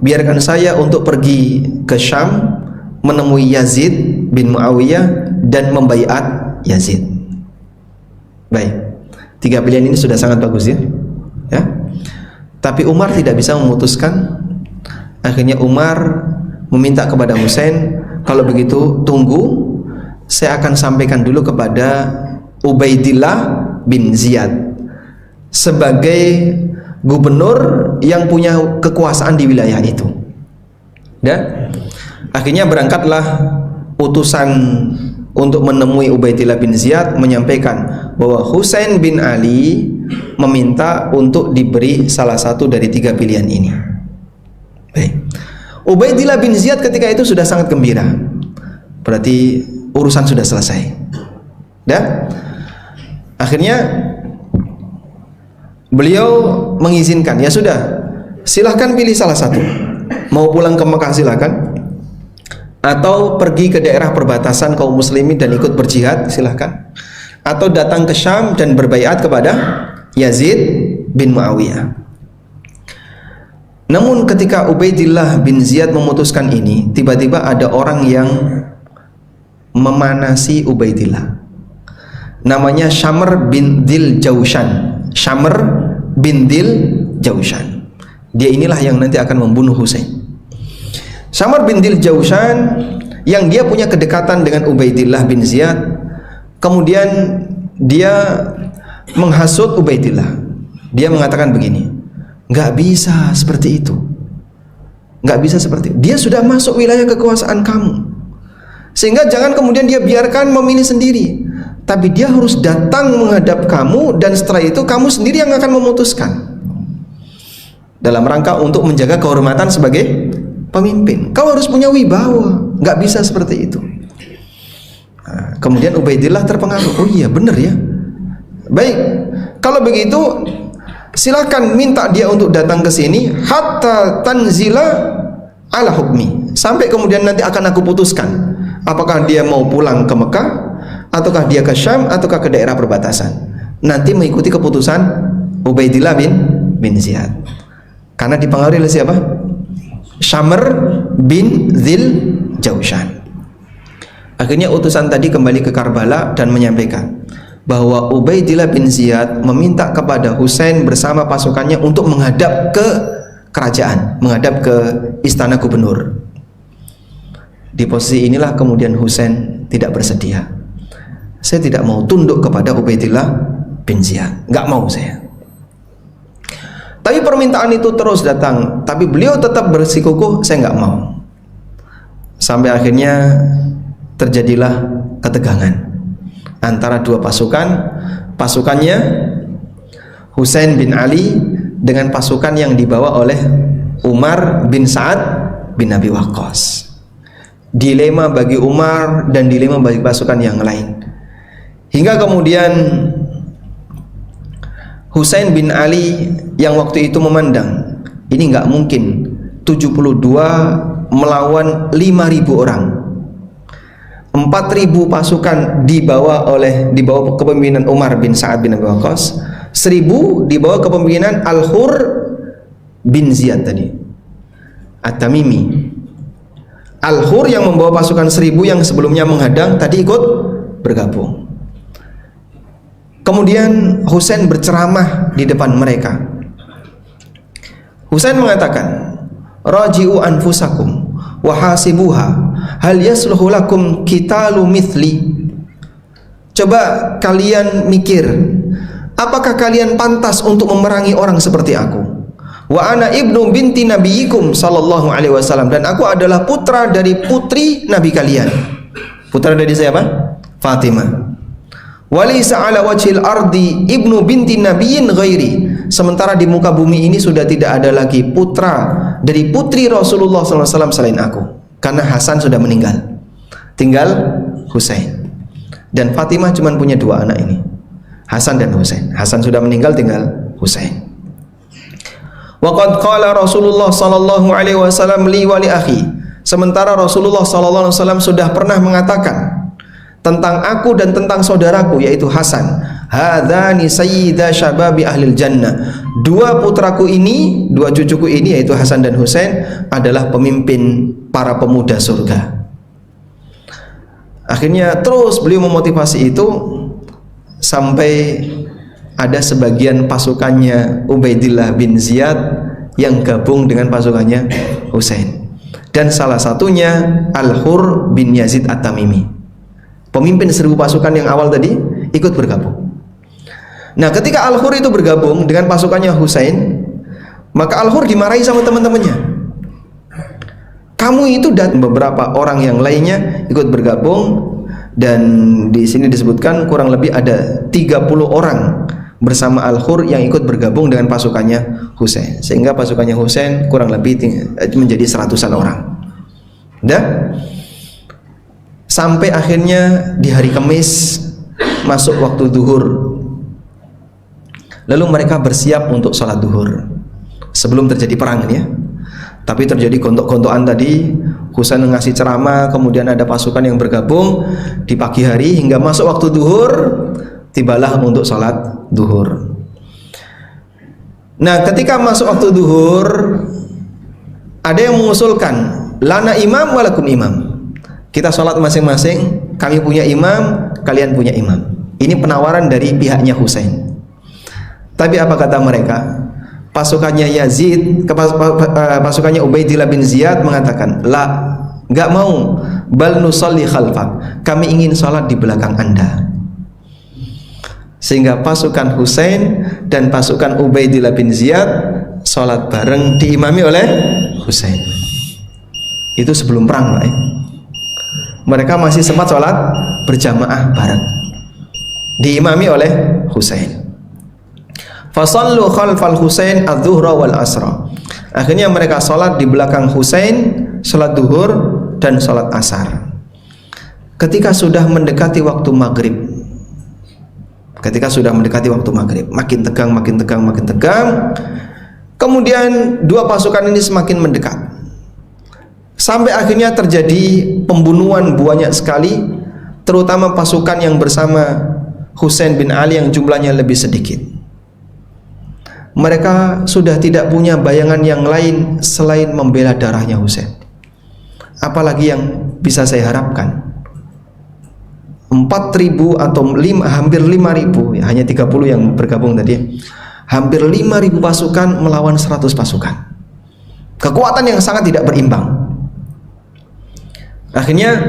[SPEAKER 1] biarkan saya untuk pergi ke Syam menemui Yazid bin Muawiyah dan membaiat Yazid. Baik, 3 pilihan ini sudah sangat bagus ya. Tapi Umar tidak bisa memutuskan. Akhirnya Umar meminta kepada Husain, kalau begitu tunggu, saya akan sampaikan dulu kepada Ubaidillah bin Ziyad sebagai gubernur yang punya kekuasaan di wilayah itu. Dan akhirnya berangkatlah utusan untuk menemui Ubaidillah bin Ziyad, menyampaikan bahwa Husain bin Ali meminta untuk diberi salah satu dari 3 pilihan ini. Baik. Ubaidillah bin Ziyad ketika itu sudah sangat gembira. Berarti urusan sudah selesai. Dan akhirnya beliau mengizinkan, ya sudah, silahkan pilih salah satu. Mau pulang ke Mekah silahkan, atau pergi ke daerah perbatasan kaum muslimin dan ikut berjihad silahkan, atau datang ke Syam dan berbaiat kepada Yazid bin Muawiyah. Namun ketika Ubaidillah bin Ziyad memutuskan ini, tiba-tiba ada orang yang memanasi Ubaidillah. Namanya Syamr bin Dil Jaushan. Syamr bin Dil Jaushan. Dia inilah yang nanti akan membunuh Husain. Syamr bin Dil Jaushan yang dia punya kedekatan dengan Ubaidillah bin Ziyad. Kemudian dia menghasut Ubaidillah. Dia mengatakan begini, nggak bisa seperti itu, nggak bisa seperti itu. Dia sudah masuk wilayah kekuasaan kamu, sehingga jangan kemudian dia biarkan memilih sendiri, tapi dia harus datang menghadap kamu, dan setelah itu kamu sendiri yang akan memutuskan, dalam rangka untuk menjaga kehormatan sebagai pemimpin. Kau harus punya wibawa, nggak bisa seperti itu. Nah, kemudian Ubaidillah terpengaruh, oh iya benar ya, baik, kalau begitu silakan minta dia untuk datang ke sini hatta tanzila ala hukmi, sampai kemudian nanti akan aku putuskan apakah dia mau pulang ke Mekah, ataukah dia ke Syam, ataukah ke daerah perbatasan. Nanti mengikuti keputusan Ubaidillah bin Ziyad. Karena dipengaruhi oleh siapa? Syamr bin Dzil Jaushan. Akhirnya utusan tadi kembali ke Karbala dan menyampaikan bahwa Ubaidillah bin Ziyad meminta kepada Husain bersama pasukannya untuk menghadap ke kerajaan, menghadap ke istana gubernur. Di posisi inilah kemudian Husain tidak bersedia. Saya tidak mau tunduk kepada Ubaidillah bin Ziyad, nggak mau saya. Tapi permintaan itu terus datang, tapi beliau tetap bersikukuh, saya nggak mau. Sampai akhirnya terjadilah ketegangan antara dua pasukan, pasukannya Husain bin Ali dengan pasukan yang dibawa oleh Umar bin Sa'ad bin Abi Waqqas. Dilema bagi Umar dan dilema bagi pasukan yang lain. Hingga kemudian Husain bin Ali yang waktu itu memandang ini nggak mungkin 72 melawan 5.000 orang. 4.000 pasukan dibawa kepemimpinan Umar bin Sa'ad bin Abi Waqqas, 1.000 dibawa kepemimpinan Al-Hur bin Ziyad tadi, At-Tamimi. Al-Hur yang membawa pasukan 1.000 yang sebelumnya menghadang tadi ikut bergabung. Kemudian Husain berceramah di depan mereka. Husain mengatakan, raji'u anfusakum wahasibuha hal yasluhu lakum qitalu mithli. Coba kalian mikir, apakah kalian pantas untuk memerangi orang seperti aku? Wa ana ibnu binti nabiyikum sallallahu alaihi wasallam, dan aku adalah putra dari putri nabi kalian. Putra dari siapa? Fatimah. Walaysa ala wajhil ardi ibnu binti nabiyyin ghairi. Sementara di muka bumi ini sudah tidak ada lagi putra dari putri Rasulullah SAW selain aku, karena Hasan sudah meninggal, tinggal Husain. Dan Fatimah cuma punya 2 anak ini, Hasan dan Husain. Hasan sudah meninggal, tinggal Husain. Wa qad qala Rasulullah sallallahu alaihi wasallam li wa li akhi. Sementara Rasulullah sallallahu alaihi wasallam sudah pernah mengatakan tentang aku dan tentang saudaraku yaitu Hasan, hadzani sayyida syababi ahlil jannah. 2 putraku ini, 2 cucuku ini yaitu Hasan dan Husain adalah pemimpin para pemuda surga. Akhirnya terus beliau memotivasi itu sampai ada sebagian pasukannya Ubaidillah bin Ziyad yang gabung dengan pasukannya Husain, dan salah satunya Al-Hur bin Yazid At-Tamimi. Pemimpin 1.000 pasukan yang awal tadi ikut bergabung. Nah, ketika Al-Hur itu bergabung dengan pasukannya Husain, maka Al-Hur dimarahi sama teman-temannya. Kamu itu dan beberapa orang yang lainnya ikut bergabung, dan di sini disebutkan kurang lebih ada 30 orang bersama Al-Hur yang ikut bergabung dengan pasukannya Husain, sehingga pasukannya Husain kurang lebih menjadi 100-an orang. Sampai akhirnya di hari Kamis masuk waktu duhur, lalu mereka bersiap untuk sholat duhur sebelum terjadi perang ya. Tapi terjadi gontok-gontokan tadi, Husain ngasih ceramah, kemudian ada pasukan yang bergabung di pagi hari hingga masuk waktu duhur, tibalah untuk sholat duhur. Nah, ketika masuk waktu duhur, ada yang mengusulkan, lana imam walakum imam. Kita sholat masing-masing, kami punya imam, kalian punya imam. Ini penawaran dari pihaknya Husain. Tapi apa kata mereka? Pasukannya Yazid, pasukannya Ubaidillah bin Ziyad mengatakan, la, nggak mau, bal nusalli khalfak, kami ingin sholat di belakang Anda. Sehingga pasukan Husain dan pasukan Ubaidillah bin Ziyad sholat bareng diimami oleh Husain. Itu sebelum perang, Pak. Mereka masih sempat sholat berjamaah bareng, diimami oleh Husain. Fasallu khalfal Husain adz-dzuhra wal asra. Akhirnya mereka sholat di belakang Husain, sholat duhur dan sholat asar. Ketika sudah mendekati waktu maghrib, makin tegang, kemudian dua pasukan ini semakin mendekat, sampai akhirnya terjadi pembunuhan banyak sekali, terutama pasukan yang bersama Husain bin Ali yang jumlahnya lebih sedikit. Mereka sudah tidak punya bayangan yang lain selain membela darahnya Husain. Apalagi yang bisa saya harapkan? 4.000 atau hampir 5.000 ya, hanya 30 yang bergabung tadi. Hampir 5.000 pasukan melawan 100 pasukan. Kekuatan yang sangat tidak berimbang. Akhirnya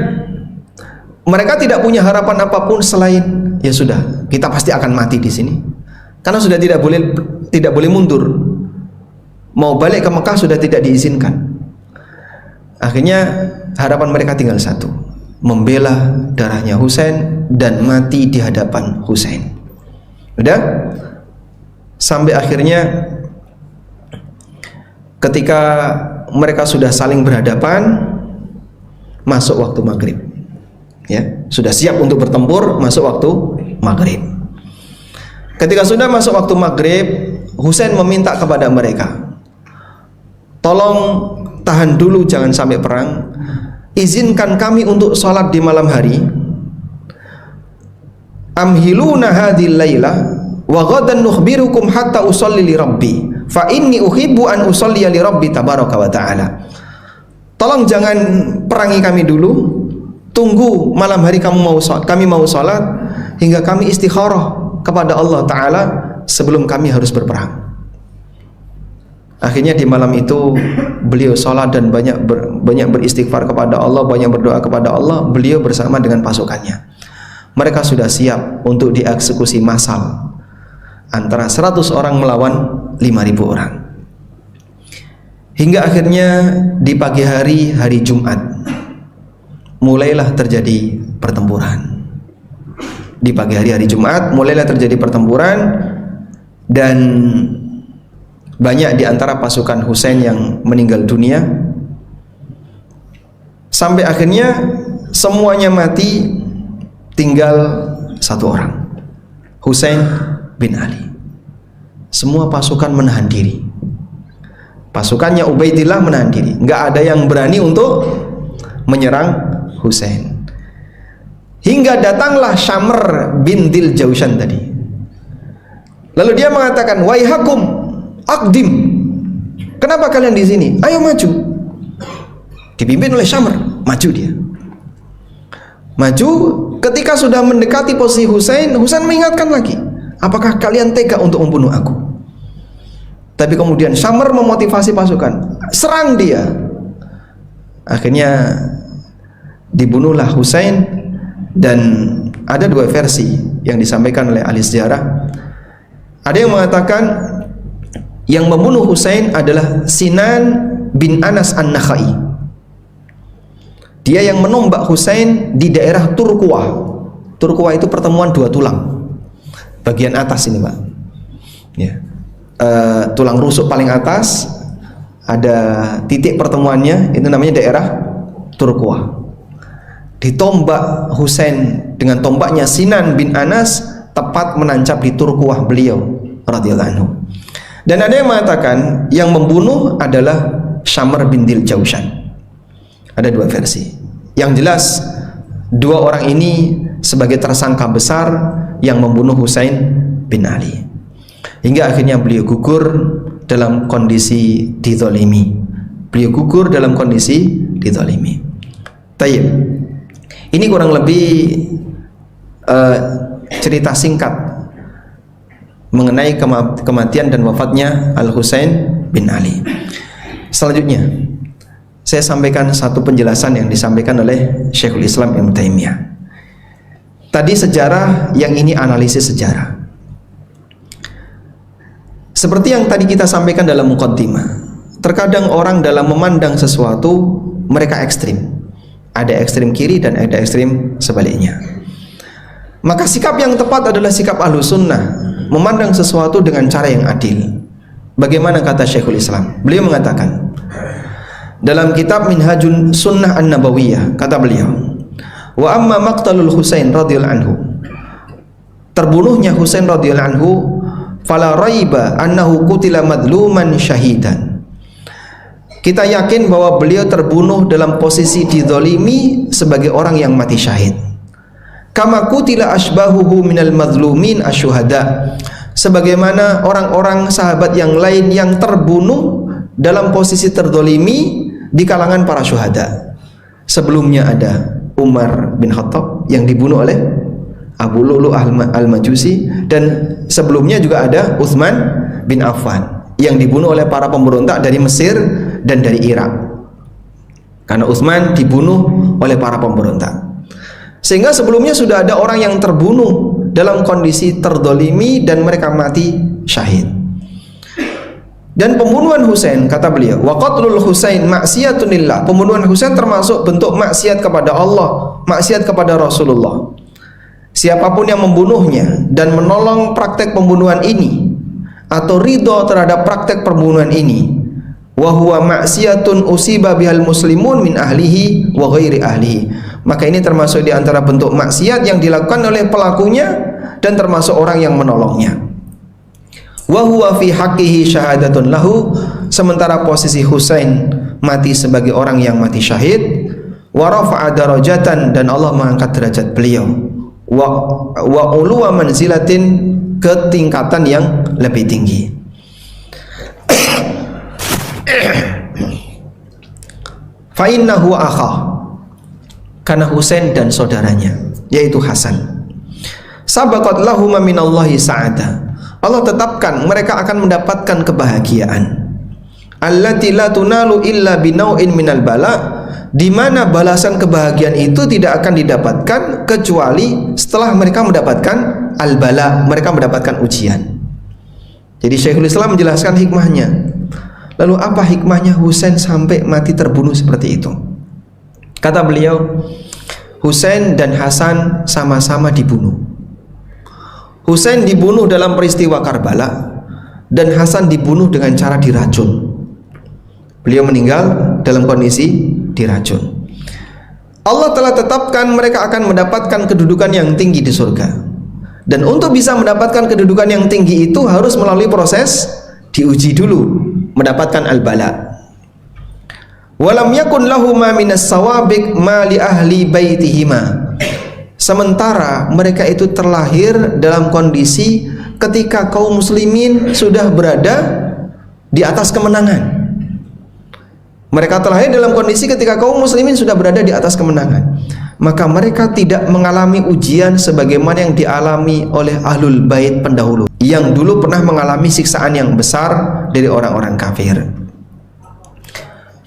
[SPEAKER 1] mereka tidak punya harapan apapun selain ya sudah, kita pasti akan mati di sini. Karena sudah tidak boleh mundur. Mau balik ke Mekah sudah tidak diizinkan. Akhirnya harapan mereka tinggal satu, membela darahnya Husain dan mati di hadapan Husain. Udah? Sampai akhirnya ketika mereka sudah saling berhadapan, masuk waktu maghrib. Ya, sudah siap untuk bertempur, masuk waktu maghrib. Ketika sudah masuk waktu maghrib, Husain meminta kepada mereka, tolong tahan dulu, jangan sampai perang. Izinkan kami untuk sholat di malam hari. Amhiluna hadhil laila wa ghadan nukhbirukum hatta usolli li rabbi fa inni uhibbu an usolli li rabbi tabaraka wa ta'ala. Tolong jangan perangi kami dulu, tunggu malam hari kami mau sholat hingga kami istikharah kepada Allah Ta'ala sebelum kami harus berperang. Akhirnya di malam itu beliau sholat dan banyak beristighfar kepada Allah, banyak berdoa kepada Allah. Beliau bersama dengan pasukannya. Mereka sudah siap untuk dieksekusi massal, antara 100 orang melawan 5.000 orang. Hingga akhirnya di pagi hari Jumat mulailah terjadi pertempuran. Di pagi hari Jumat mulailah terjadi pertempuran, dan banyak di antara pasukan Husain yang meninggal dunia, sampai akhirnya semuanya mati, tinggal satu orang, Husain bin Ali. Semua pasukan menahan diri. Pasukannya Ubaidillah menahan diri, nggak ada yang berani untuk menyerang Husain. Hingga datanglah Syamr bin Dil Jaushan tadi. Lalu dia mengatakan, waihakum aqdim, kenapa kalian di sini? Ayo maju. Dipimpin oleh Syamr, maju dia. Maju, ketika sudah mendekati posisi Husain, Husain mengingatkan lagi, apakah kalian tega untuk membunuh aku? Tapi kemudian Syamr memotivasi pasukan, serang dia. Akhirnya dibunuhlah Husain. Dan ada dua versi yang disampaikan oleh ahli sejarah. Ada yang mengatakan yang membunuh Husain adalah Sinan bin Anas An-Nakhai. Dia yang menombak Husain di daerah Turquwa. Turquwa itu pertemuan dua tulang, bagian atas ini, Pak. Ya. Tulang rusuk paling atas ada titik pertemuannya, itu namanya daerah turquoise. Ditombak Husain dengan tombaknya Sinan bin Anas, tepat menancap di turquoise beliau radhiyallahu anhu. Dan ada yang mengatakan yang membunuh adalah Syamr bin Dil Jaushan. Ada dua versi. Yang jelas dua orang ini sebagai tersangka besar yang membunuh Husain bin Ali, hingga akhirnya beliau gugur dalam kondisi dizalimi. Beliau gugur dalam kondisi dizalimi. Tayyib. Ini kurang lebih cerita singkat mengenai kematian dan wafatnya Al-Husain bin Ali. Selanjutnya saya sampaikan satu penjelasan yang disampaikan oleh Syekhul Islam Ibnu Taimiyah. Tadi sejarah, yang ini analisis sejarah. Seperti yang tadi kita sampaikan dalam muqaddimah, terkadang orang dalam memandang sesuatu mereka ekstrim. Ada ekstrim kiri dan ada ekstrim sebaliknya. Maka sikap yang tepat adalah sikap Ahlus Sunnah, memandang sesuatu dengan cara yang adil. Bagaimana kata Syekhul Islam? Beliau mengatakan dalam kitab Minhajun Sunnah An-Nabawiyah, kata beliau, wa amma maqtalul Husain radhiyallahu anhu, terbunuhnya Husain radhiyallahu anhu, fala raiba annahu qutila madluman syahidan. Kita yakin bahwa beliau terbunuh dalam posisi dizalimi sebagai orang yang mati syahid. Kama qutila asbahuhu minal madlumin asyuhada, sebagaimana orang-orang sahabat yang lain yang terbunuh dalam posisi terzalimi di kalangan para syuhada. Sebelumnya ada Umar bin Khattab yang dibunuh oleh Abu Lu'lu' al-Majusi, dan sebelumnya juga ada Utsman bin Affan yang dibunuh oleh para pemberontak dari Mesir dan dari Irak. Karena Utsman dibunuh oleh para pemberontak. Sehingga sebelumnya sudah ada orang yang terbunuh dalam kondisi terzalimi dan mereka mati syahid. Dan pembunuhan Husain, kata beliau, wa qatlul Husain maksiatun lillah, pembunuhan Husain termasuk bentuk maksiat kepada Allah, maksiat kepada Rasulullah. Siapapun yang membunuhnya dan menolong praktek pembunuhan ini atau ridho terhadap praktek pembunuhan ini, wa huwa maksiatun usiba bihal muslimun min ahlihi wa ghairi ahlihi, maka ini termasuk di antara bentuk maksiat yang dilakukan oleh pelakunya dan termasuk orang yang menolongnya. Wa huwa fi haqqihi syahadatun lahu, sementara posisi Husain mati sebagai orang yang mati syahid, wa rafa'a darajatan, dan Allah mengangkat derajat beliau, wa uluwa manzilatin, ketingkatan yang lebih tinggi. Fa innahu akha, karena Husain dan saudaranya yaitu Hasan, sabaqat lahum minallahi sa'ada, Allah tetapkan mereka akan mendapatkan kebahagiaan, allati la tunalu illa binau'in minal bala, di mana balasan kebahagiaan itu tidak akan didapatkan kecuali setelah mereka mendapatkan al-bala, mereka mendapatkan ujian. Jadi Syekhul Islam menjelaskan hikmahnya. Lalu apa hikmahnya Husain sampai mati terbunuh seperti itu? Kata beliau, Husain dan Hasan sama-sama dibunuh. Husain dibunuh dalam peristiwa Karbala dan Hasan dibunuh dengan cara diracun. Beliau meninggal dalam kondisi diracun. Allah telah tetapkan mereka akan mendapatkan kedudukan yang tinggi di surga. Dan untuk bisa mendapatkan kedudukan yang tinggi itu harus melalui proses diuji dulu, mendapatkan al-bala. Walam yakun lahuma minas sawabiq ma li ahli baitihima, sementara mereka itu terlahir dalam kondisi ketika kaum muslimin sudah berada di atas kemenangan. Mereka terlahir dalam kondisi ketika kaum muslimin sudah berada di atas kemenangan. Maka mereka tidak mengalami ujian sebagaimana yang dialami oleh ahlul bait pendahulu yang dulu pernah mengalami siksaan yang besar dari orang-orang kafir.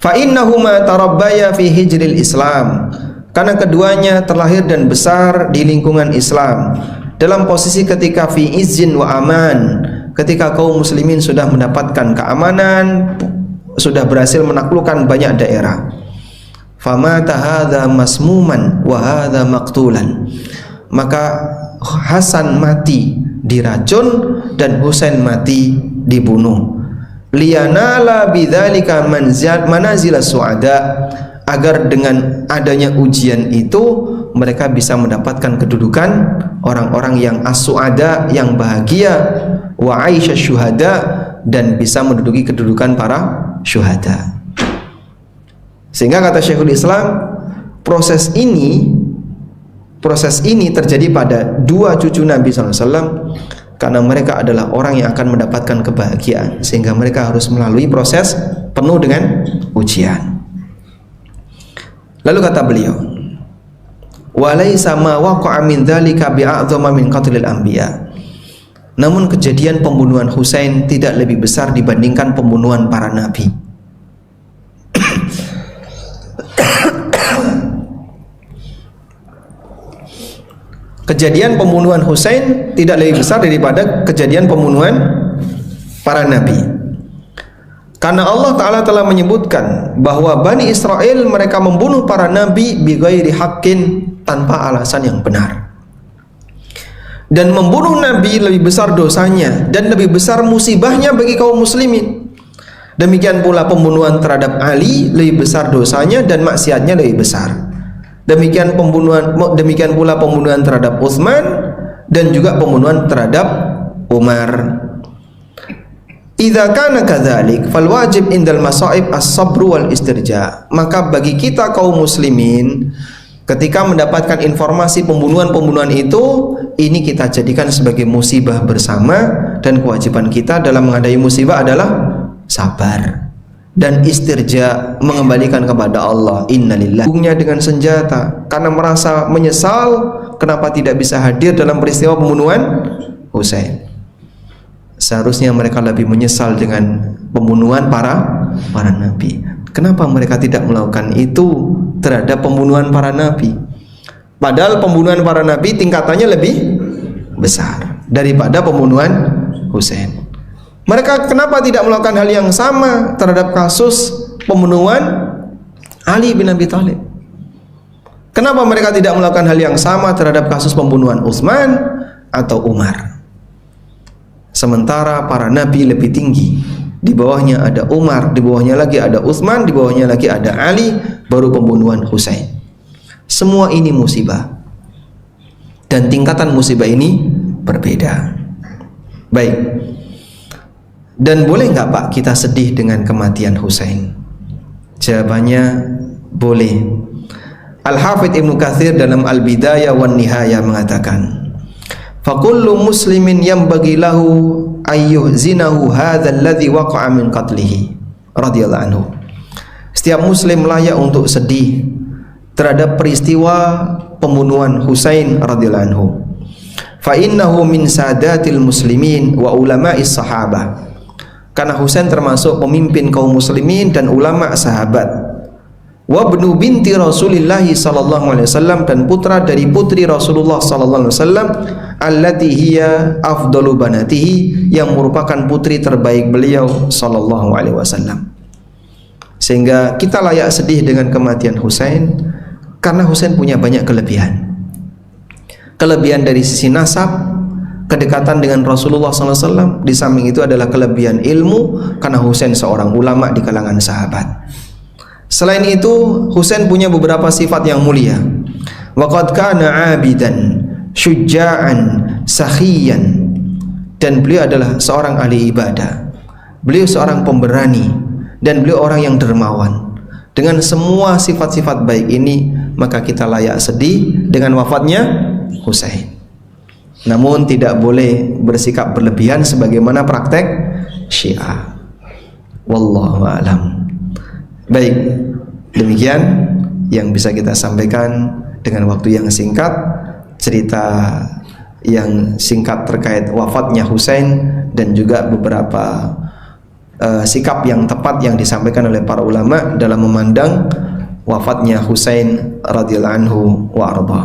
[SPEAKER 1] Fa innahuma tarabbaya fi hijril Islam, karena keduanya terlahir dan besar di lingkungan Islam dalam posisi ketika fi izin wa aman, ketika kaum muslimin sudah mendapatkan keamanan, sudah berhasil menaklukkan banyak daerah. Famata hadza masmuman wa hadza maqtulan, maka Hasan mati diracun dan Husain mati dibunuh. Liyanala bidzalika manazil suada, agar dengan adanya ujian itu mereka bisa mendapatkan kedudukan orang-orang yang as-suada, yang bahagia, wa aisyah syuhada, dan bisa menduduki kedudukan para syuhada. Sehingga kata Syekhul Islam, proses ini terjadi pada dua cucu Nabi SAW, karena mereka adalah orang yang akan mendapatkan kebahagiaan, sehingga mereka harus melalui proses penuh dengan ujian. Lalu kata beliau, walaisa ma waqa'a min dzalika bi'a'dhama min qatlil anbiya. Namun kejadian pembunuhan Husain tidak lebih besar dibandingkan pembunuhan para nabi. Kejadian pembunuhan Husain tidak lebih besar daripada kejadian pembunuhan para nabi. Karena Allah Ta'ala telah menyebutkan bahwa Bani Israel mereka membunuh para nabi bighairi haqqin, tanpa alasan yang benar. Dan membunuh nabi lebih besar dosanya dan lebih besar musibahnya bagi kaum muslimin. Demikian pula pembunuhan terhadap Ali lebih besar dosanya dan maksiatnya lebih besar. Demikian pula pembunuhan terhadap Utsman dan juga pembunuhan terhadap Umar. Idza kana kadzalik fal wajib indal masaib as-sabru wal istirja. Maka bagi kita kaum muslimin, ketika mendapatkan informasi pembunuhan-pembunuhan itu, ini kita jadikan sebagai musibah bersama, dan kewajiban kita dalam menghadapi musibah adalah sabar dan istirja, mengembalikan kepada Allah. Innalillahi dengan senjata karena merasa menyesal kenapa tidak bisa hadir dalam peristiwa pembunuhan Husain. Seharusnya mereka lebih menyesal dengan pembunuhan para nabi. Kenapa mereka tidak melakukan itu terhadap pembunuhan para nabi? Padahal pembunuhan para nabi tingkatannya lebih besar daripada pembunuhan Husain. Mereka kenapa tidak melakukan hal yang sama terhadap kasus pembunuhan Ali bin Abi Thalib? Kenapa mereka tidak melakukan hal yang sama terhadap kasus pembunuhan Utsman atau Umar? Sementara para nabi lebih tinggi, di bawahnya ada Umar, di bawahnya lagi ada Utsman, di bawahnya lagi ada Ali, baru pembunuhan Husain. Semua ini musibah, dan tingkatan musibah ini berbeda. Baik. Dan boleh nggak Pak kita sedih dengan kematian Husain? Jawabannya boleh. Al-Hafidz Ibnu Katsir dalam Al-Bidayah wan Nihayah mengatakan, fakullu muslimin yanbaghi lahu ayyuhzinahu hadzal ladzi waqa'a min qatlihi radhiyallahu anhu. Setiap muslim layak untuk sedih terhadap peristiwa pembunuhan Husain radhiyallahu anhu. Fa innahu min sadatil muslimin wa ulama'is sahabah. Karena Husain termasuk pemimpin kaum muslimin dan ulama sahabat. Wa ibnu binti Rasulillah sallallahu alaihi wasallam, dan putra dari putri Rasulullah sallallahu alaihi wasallam, allati hiya afdalu banatihi, yang merupakan putri terbaik beliau sallallahu alaihi wasallam. Sehingga kita layak sedih dengan kematian Husain, karena Husain punya banyak kelebihan. Kelebihan dari sisi nasab, kedekatan dengan Rasulullah SAW. Di samping itu adalah kelebihan ilmu, karena Husain seorang ulama di kalangan sahabat. Selain itu, Husain punya beberapa sifat yang mulia. Waqad kana 'abidan syuja'an sakhiyan, dan beliau adalah seorang ahli ibadah. Beliau seorang pemberani, dan beliau orang yang dermawan. Dengan semua sifat-sifat baik ini, maka kita layak sedih dengan wafatnya Husain. Namun tidak boleh bersikap berlebihan sebagaimana praktek Syiah. Wallahu a'lam. Baik, demikian yang bisa kita sampaikan dengan waktu yang singkat, cerita yang singkat terkait wafatnya Husain, dan juga beberapa sikap yang tepat yang disampaikan oleh para ulama dalam memandang wafatnya Husain radhiyallahu anhu wa arda.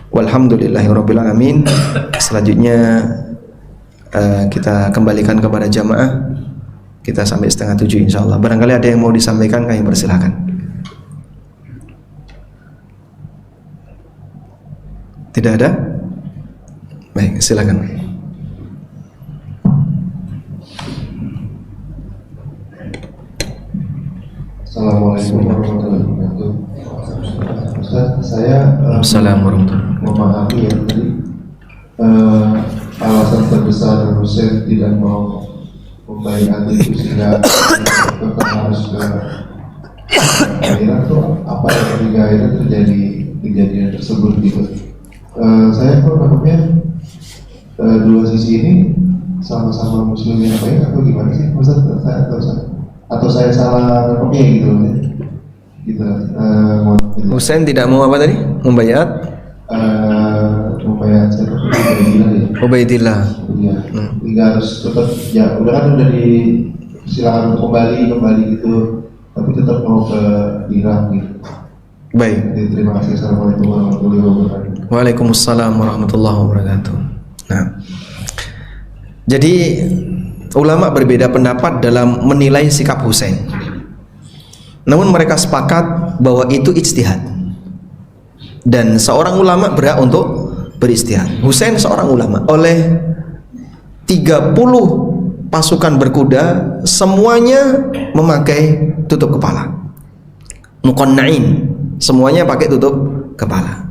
[SPEAKER 1] Walhamdulillahirabbil alamin. Selanjutnya kita kembalikan kepada jamaah. Kita sampai 6:30 insyaallah. Barangkali ada yang mau disampaikan, kami persilakan. Tidak ada? Baik, silakan.
[SPEAKER 2] Assalamualaikum warahmatullahi wabarakatuh. Ustaz, saya
[SPEAKER 1] Assalamualaikum.
[SPEAKER 2] memahami ya tadi alasan terbesar Husain tidak mau membaiat itu sehingga tetap harus ke Iran itu apa yang ketika itu terjadi kejadian tersebut gitu. Saya kok namanya dua sisi ini sama-sama muslim yang baik atau gimana sih? Ustaz, atau saya salah nangkepnya gitu gitu.
[SPEAKER 1] Husain tidak mau apa tadi? Membayat
[SPEAKER 2] Membayar saya
[SPEAKER 1] Ubaidillah.
[SPEAKER 2] ya. Hingga harus tetap ya udah kan udah silakan untuk kembali gitu, tapi tetap mau ke Irak gitu.
[SPEAKER 1] Baik.
[SPEAKER 2] Jadi, terima kasih. Assalamualaikum warahmatullahi wabarakatuh.
[SPEAKER 1] Waalaikumsalam warahmatullahi wabarakatuh. Nah, jadi ulama berbeda pendapat dalam menilai sikap Husain. Namun mereka sepakat bahwa itu ijtihad. Dan seorang ulama berhak untuk beristihad. Husain seorang ulama. Oleh 30 pasukan berkuda semuanya memakai tutup kepala. Muqanna'in, semuanya pakai tutup kepala.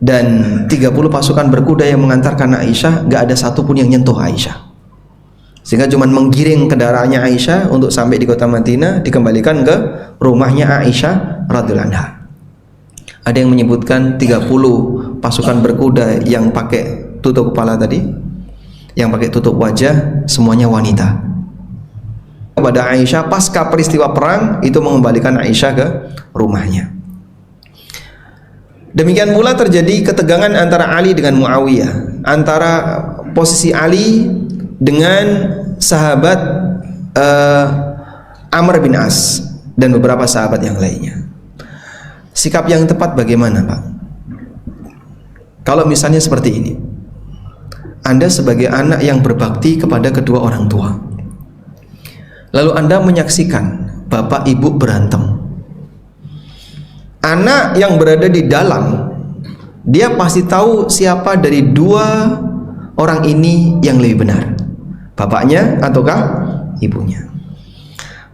[SPEAKER 1] Dan 30 pasukan berkuda yang mengantarkan Aisyah, gak ada satupun yang nyentuh Aisyah. Sehingga cuma menggiring kendaraannya Aisyah untuk sampai di kota Madinah, dikembalikan ke rumahnya Aisyah radhiyallahu anha. Ada yang menyebutkan 30 pasukan berkuda yang pakai tutup kepala tadi, yang pakai tutup wajah, semuanya wanita. Kepada Aisyah pasca peristiwa perang itu mengembalikan Aisyah ke rumahnya. Demikian pula terjadi ketegangan antara Ali dengan Muawiyah, antara posisi Ali dengan sahabat Amr bin As dan beberapa sahabat yang lainnya. Sikap yang tepat bagaimana, Pak? Kalau misalnya seperti ini, Anda sebagai anak yang berbakti kepada kedua orang tua, lalu Anda menyaksikan bapak ibu berantem. Anak yang berada di dalam, dia pasti tahu siapa dari dua orang ini yang lebih benar, bapaknya ataukah ibunya.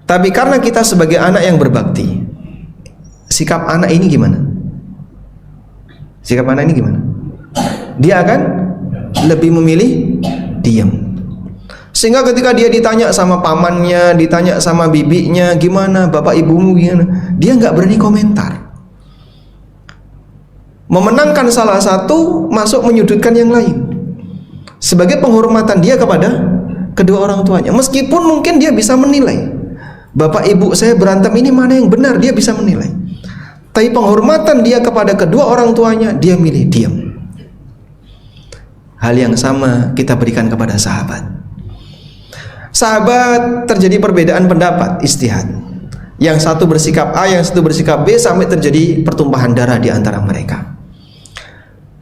[SPEAKER 1] Tapi karena kita sebagai anak yang berbakti, sikap anak ini gimana? Sikap anak ini gimana? Dia akan lebih memilih diam. Sehingga ketika dia ditanya sama pamannya, ditanya sama bibinya, gimana bapak ibumu gimana, dia nggak berani komentar. Memenangkan salah satu, masuk menyudutkan yang lain. Sebagai penghormatan dia kepada kedua orang tuanya. Meskipun mungkin dia bisa menilai, bapak ibu saya berantem ini mana yang benar, dia bisa menilai. Tapi penghormatan dia kepada kedua orang tuanya, dia milih diam. Hal yang sama kita berikan kepada sahabat. Sahabat terjadi perbedaan pendapat, ijtihad. Yang satu bersikap A, yang satu bersikap B, sampai terjadi pertumpahan darah di antara mereka.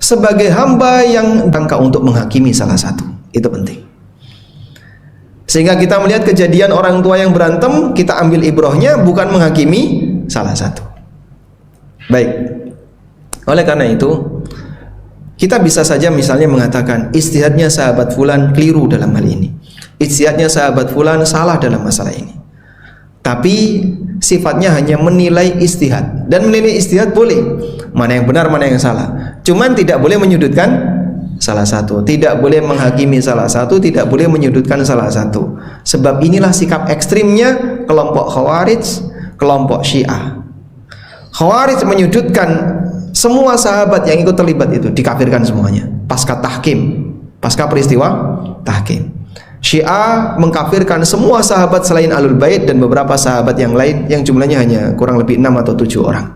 [SPEAKER 1] Sebagai hamba yang bangka untuk menghakimi salah satu, itu penting. Sehingga kita melihat kejadian orang tua yang berantem, kita ambil ibrohnya, bukan menghakimi salah satu. Baik. Oleh karena itu, kita bisa saja misalnya mengatakan ijtihadnya sahabat fulan keliru dalam hal ini, ijtihadnya sahabat fulan salah dalam masalah ini. Tapi sifatnya hanya menilai ijtihad. Dan menilai ijtihad boleh, mana yang benar, mana yang salah. Cuman tidak boleh menyudutkan salah satu, tidak boleh menghakimi salah satu, tidak boleh menyudutkan salah satu. Sebab inilah sikap ekstrimnya kelompok Khawarij, kelompok Syiah. Khawarij menyudutkan semua sahabat yang ikut terlibat itu, dikafirkan semuanya pasca tahkim, pasca peristiwa tahkim. Syiah mengkafirkan semua sahabat selain Ahlul Bait dan beberapa sahabat yang lain yang jumlahnya hanya kurang lebih 6 atau 7 orang.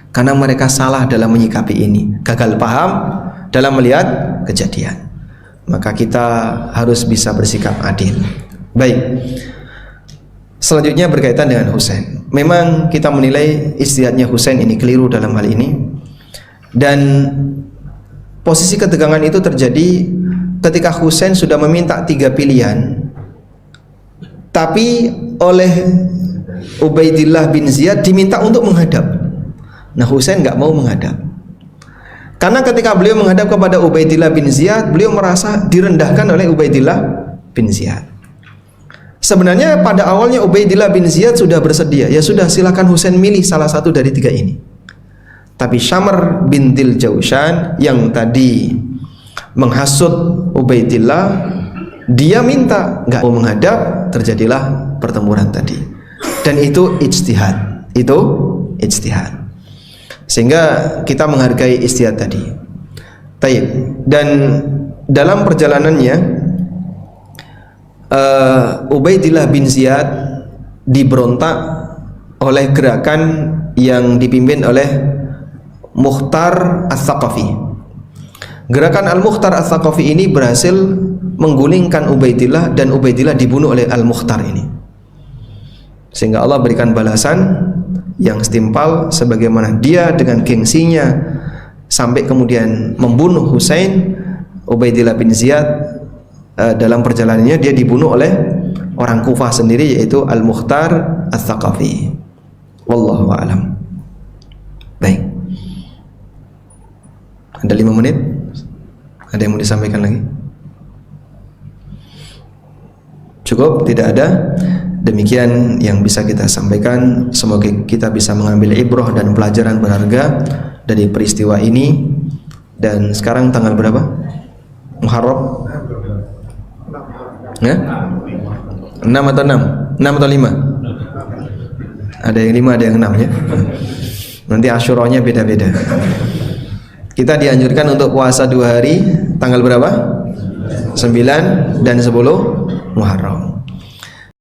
[SPEAKER 1] Karena mereka salah dalam menyikapi ini, gagal paham dalam melihat kejadian. Maka kita harus bisa bersikap adil. Baik. Selanjutnya berkaitan dengan Husain. Memang kita menilai ijtihadnya Husain ini keliru dalam hal ini. Dan posisi ketegangan itu terjadi ketika Husain sudah meminta 3 pilihan, tapi oleh Ubaidillah bin Ziyad diminta untuk menghadap. Nah, Husain nggak mau menghadap. Karena ketika beliau menghadap kepada Ubaidillah bin Ziyad, beliau merasa direndahkan oleh Ubaidillah bin Ziyad. Sebenarnya pada awalnya Ubaidillah bin Ziyad sudah bersedia, ya sudah silakan Husain milih salah satu dari 3 ini. Tapi Syamr bintil Jaushan yang tadi menghasut Ubaidillah, dia minta nggak mau menghadap, terjadilah pertempuran tadi. Dan itu ijtihad, sehingga kita menghargai ijtihad tadi. Taib. Dan dalam perjalanannya Ubaidillah bin Ziyad diberontak oleh gerakan yang dipimpin oleh Mukhtar Ats-Tsaqafi. Gerakan Al-Mukhtar Ats-Tsaqafi ini berhasil menggulingkan Ubaidillah, dan Ubaidillah dibunuh oleh Al-Mukhtar ini, sehingga Allah berikan balasan yang setimpal sebagaimana dia dengan gengsinya sampai kemudian membunuh Husain. Ubaidillah bin Ziyad dalam perjalanannya dia dibunuh oleh orang Kufah sendiri, yaitu Al-Mukhtar Ats-Tsaqafi. Wallahu a'lam. Baik. Ada 5 menit. Ada yang mau disampaikan lagi? Cukup? Tidak ada? Demikian yang bisa kita sampaikan. Semoga kita bisa mengambil ibrah dan pelajaran berharga dari peristiwa ini. Dan sekarang tanggal berapa? Muharram? Ya? 6 atau 6? 6 atau 5? Ada yang 5, ada yang 6 ya. Nanti Asyuranya beda-beda. Kita dianjurkan untuk puasa 2 hari. Tanggal berapa? 9 dan 10 Muharram.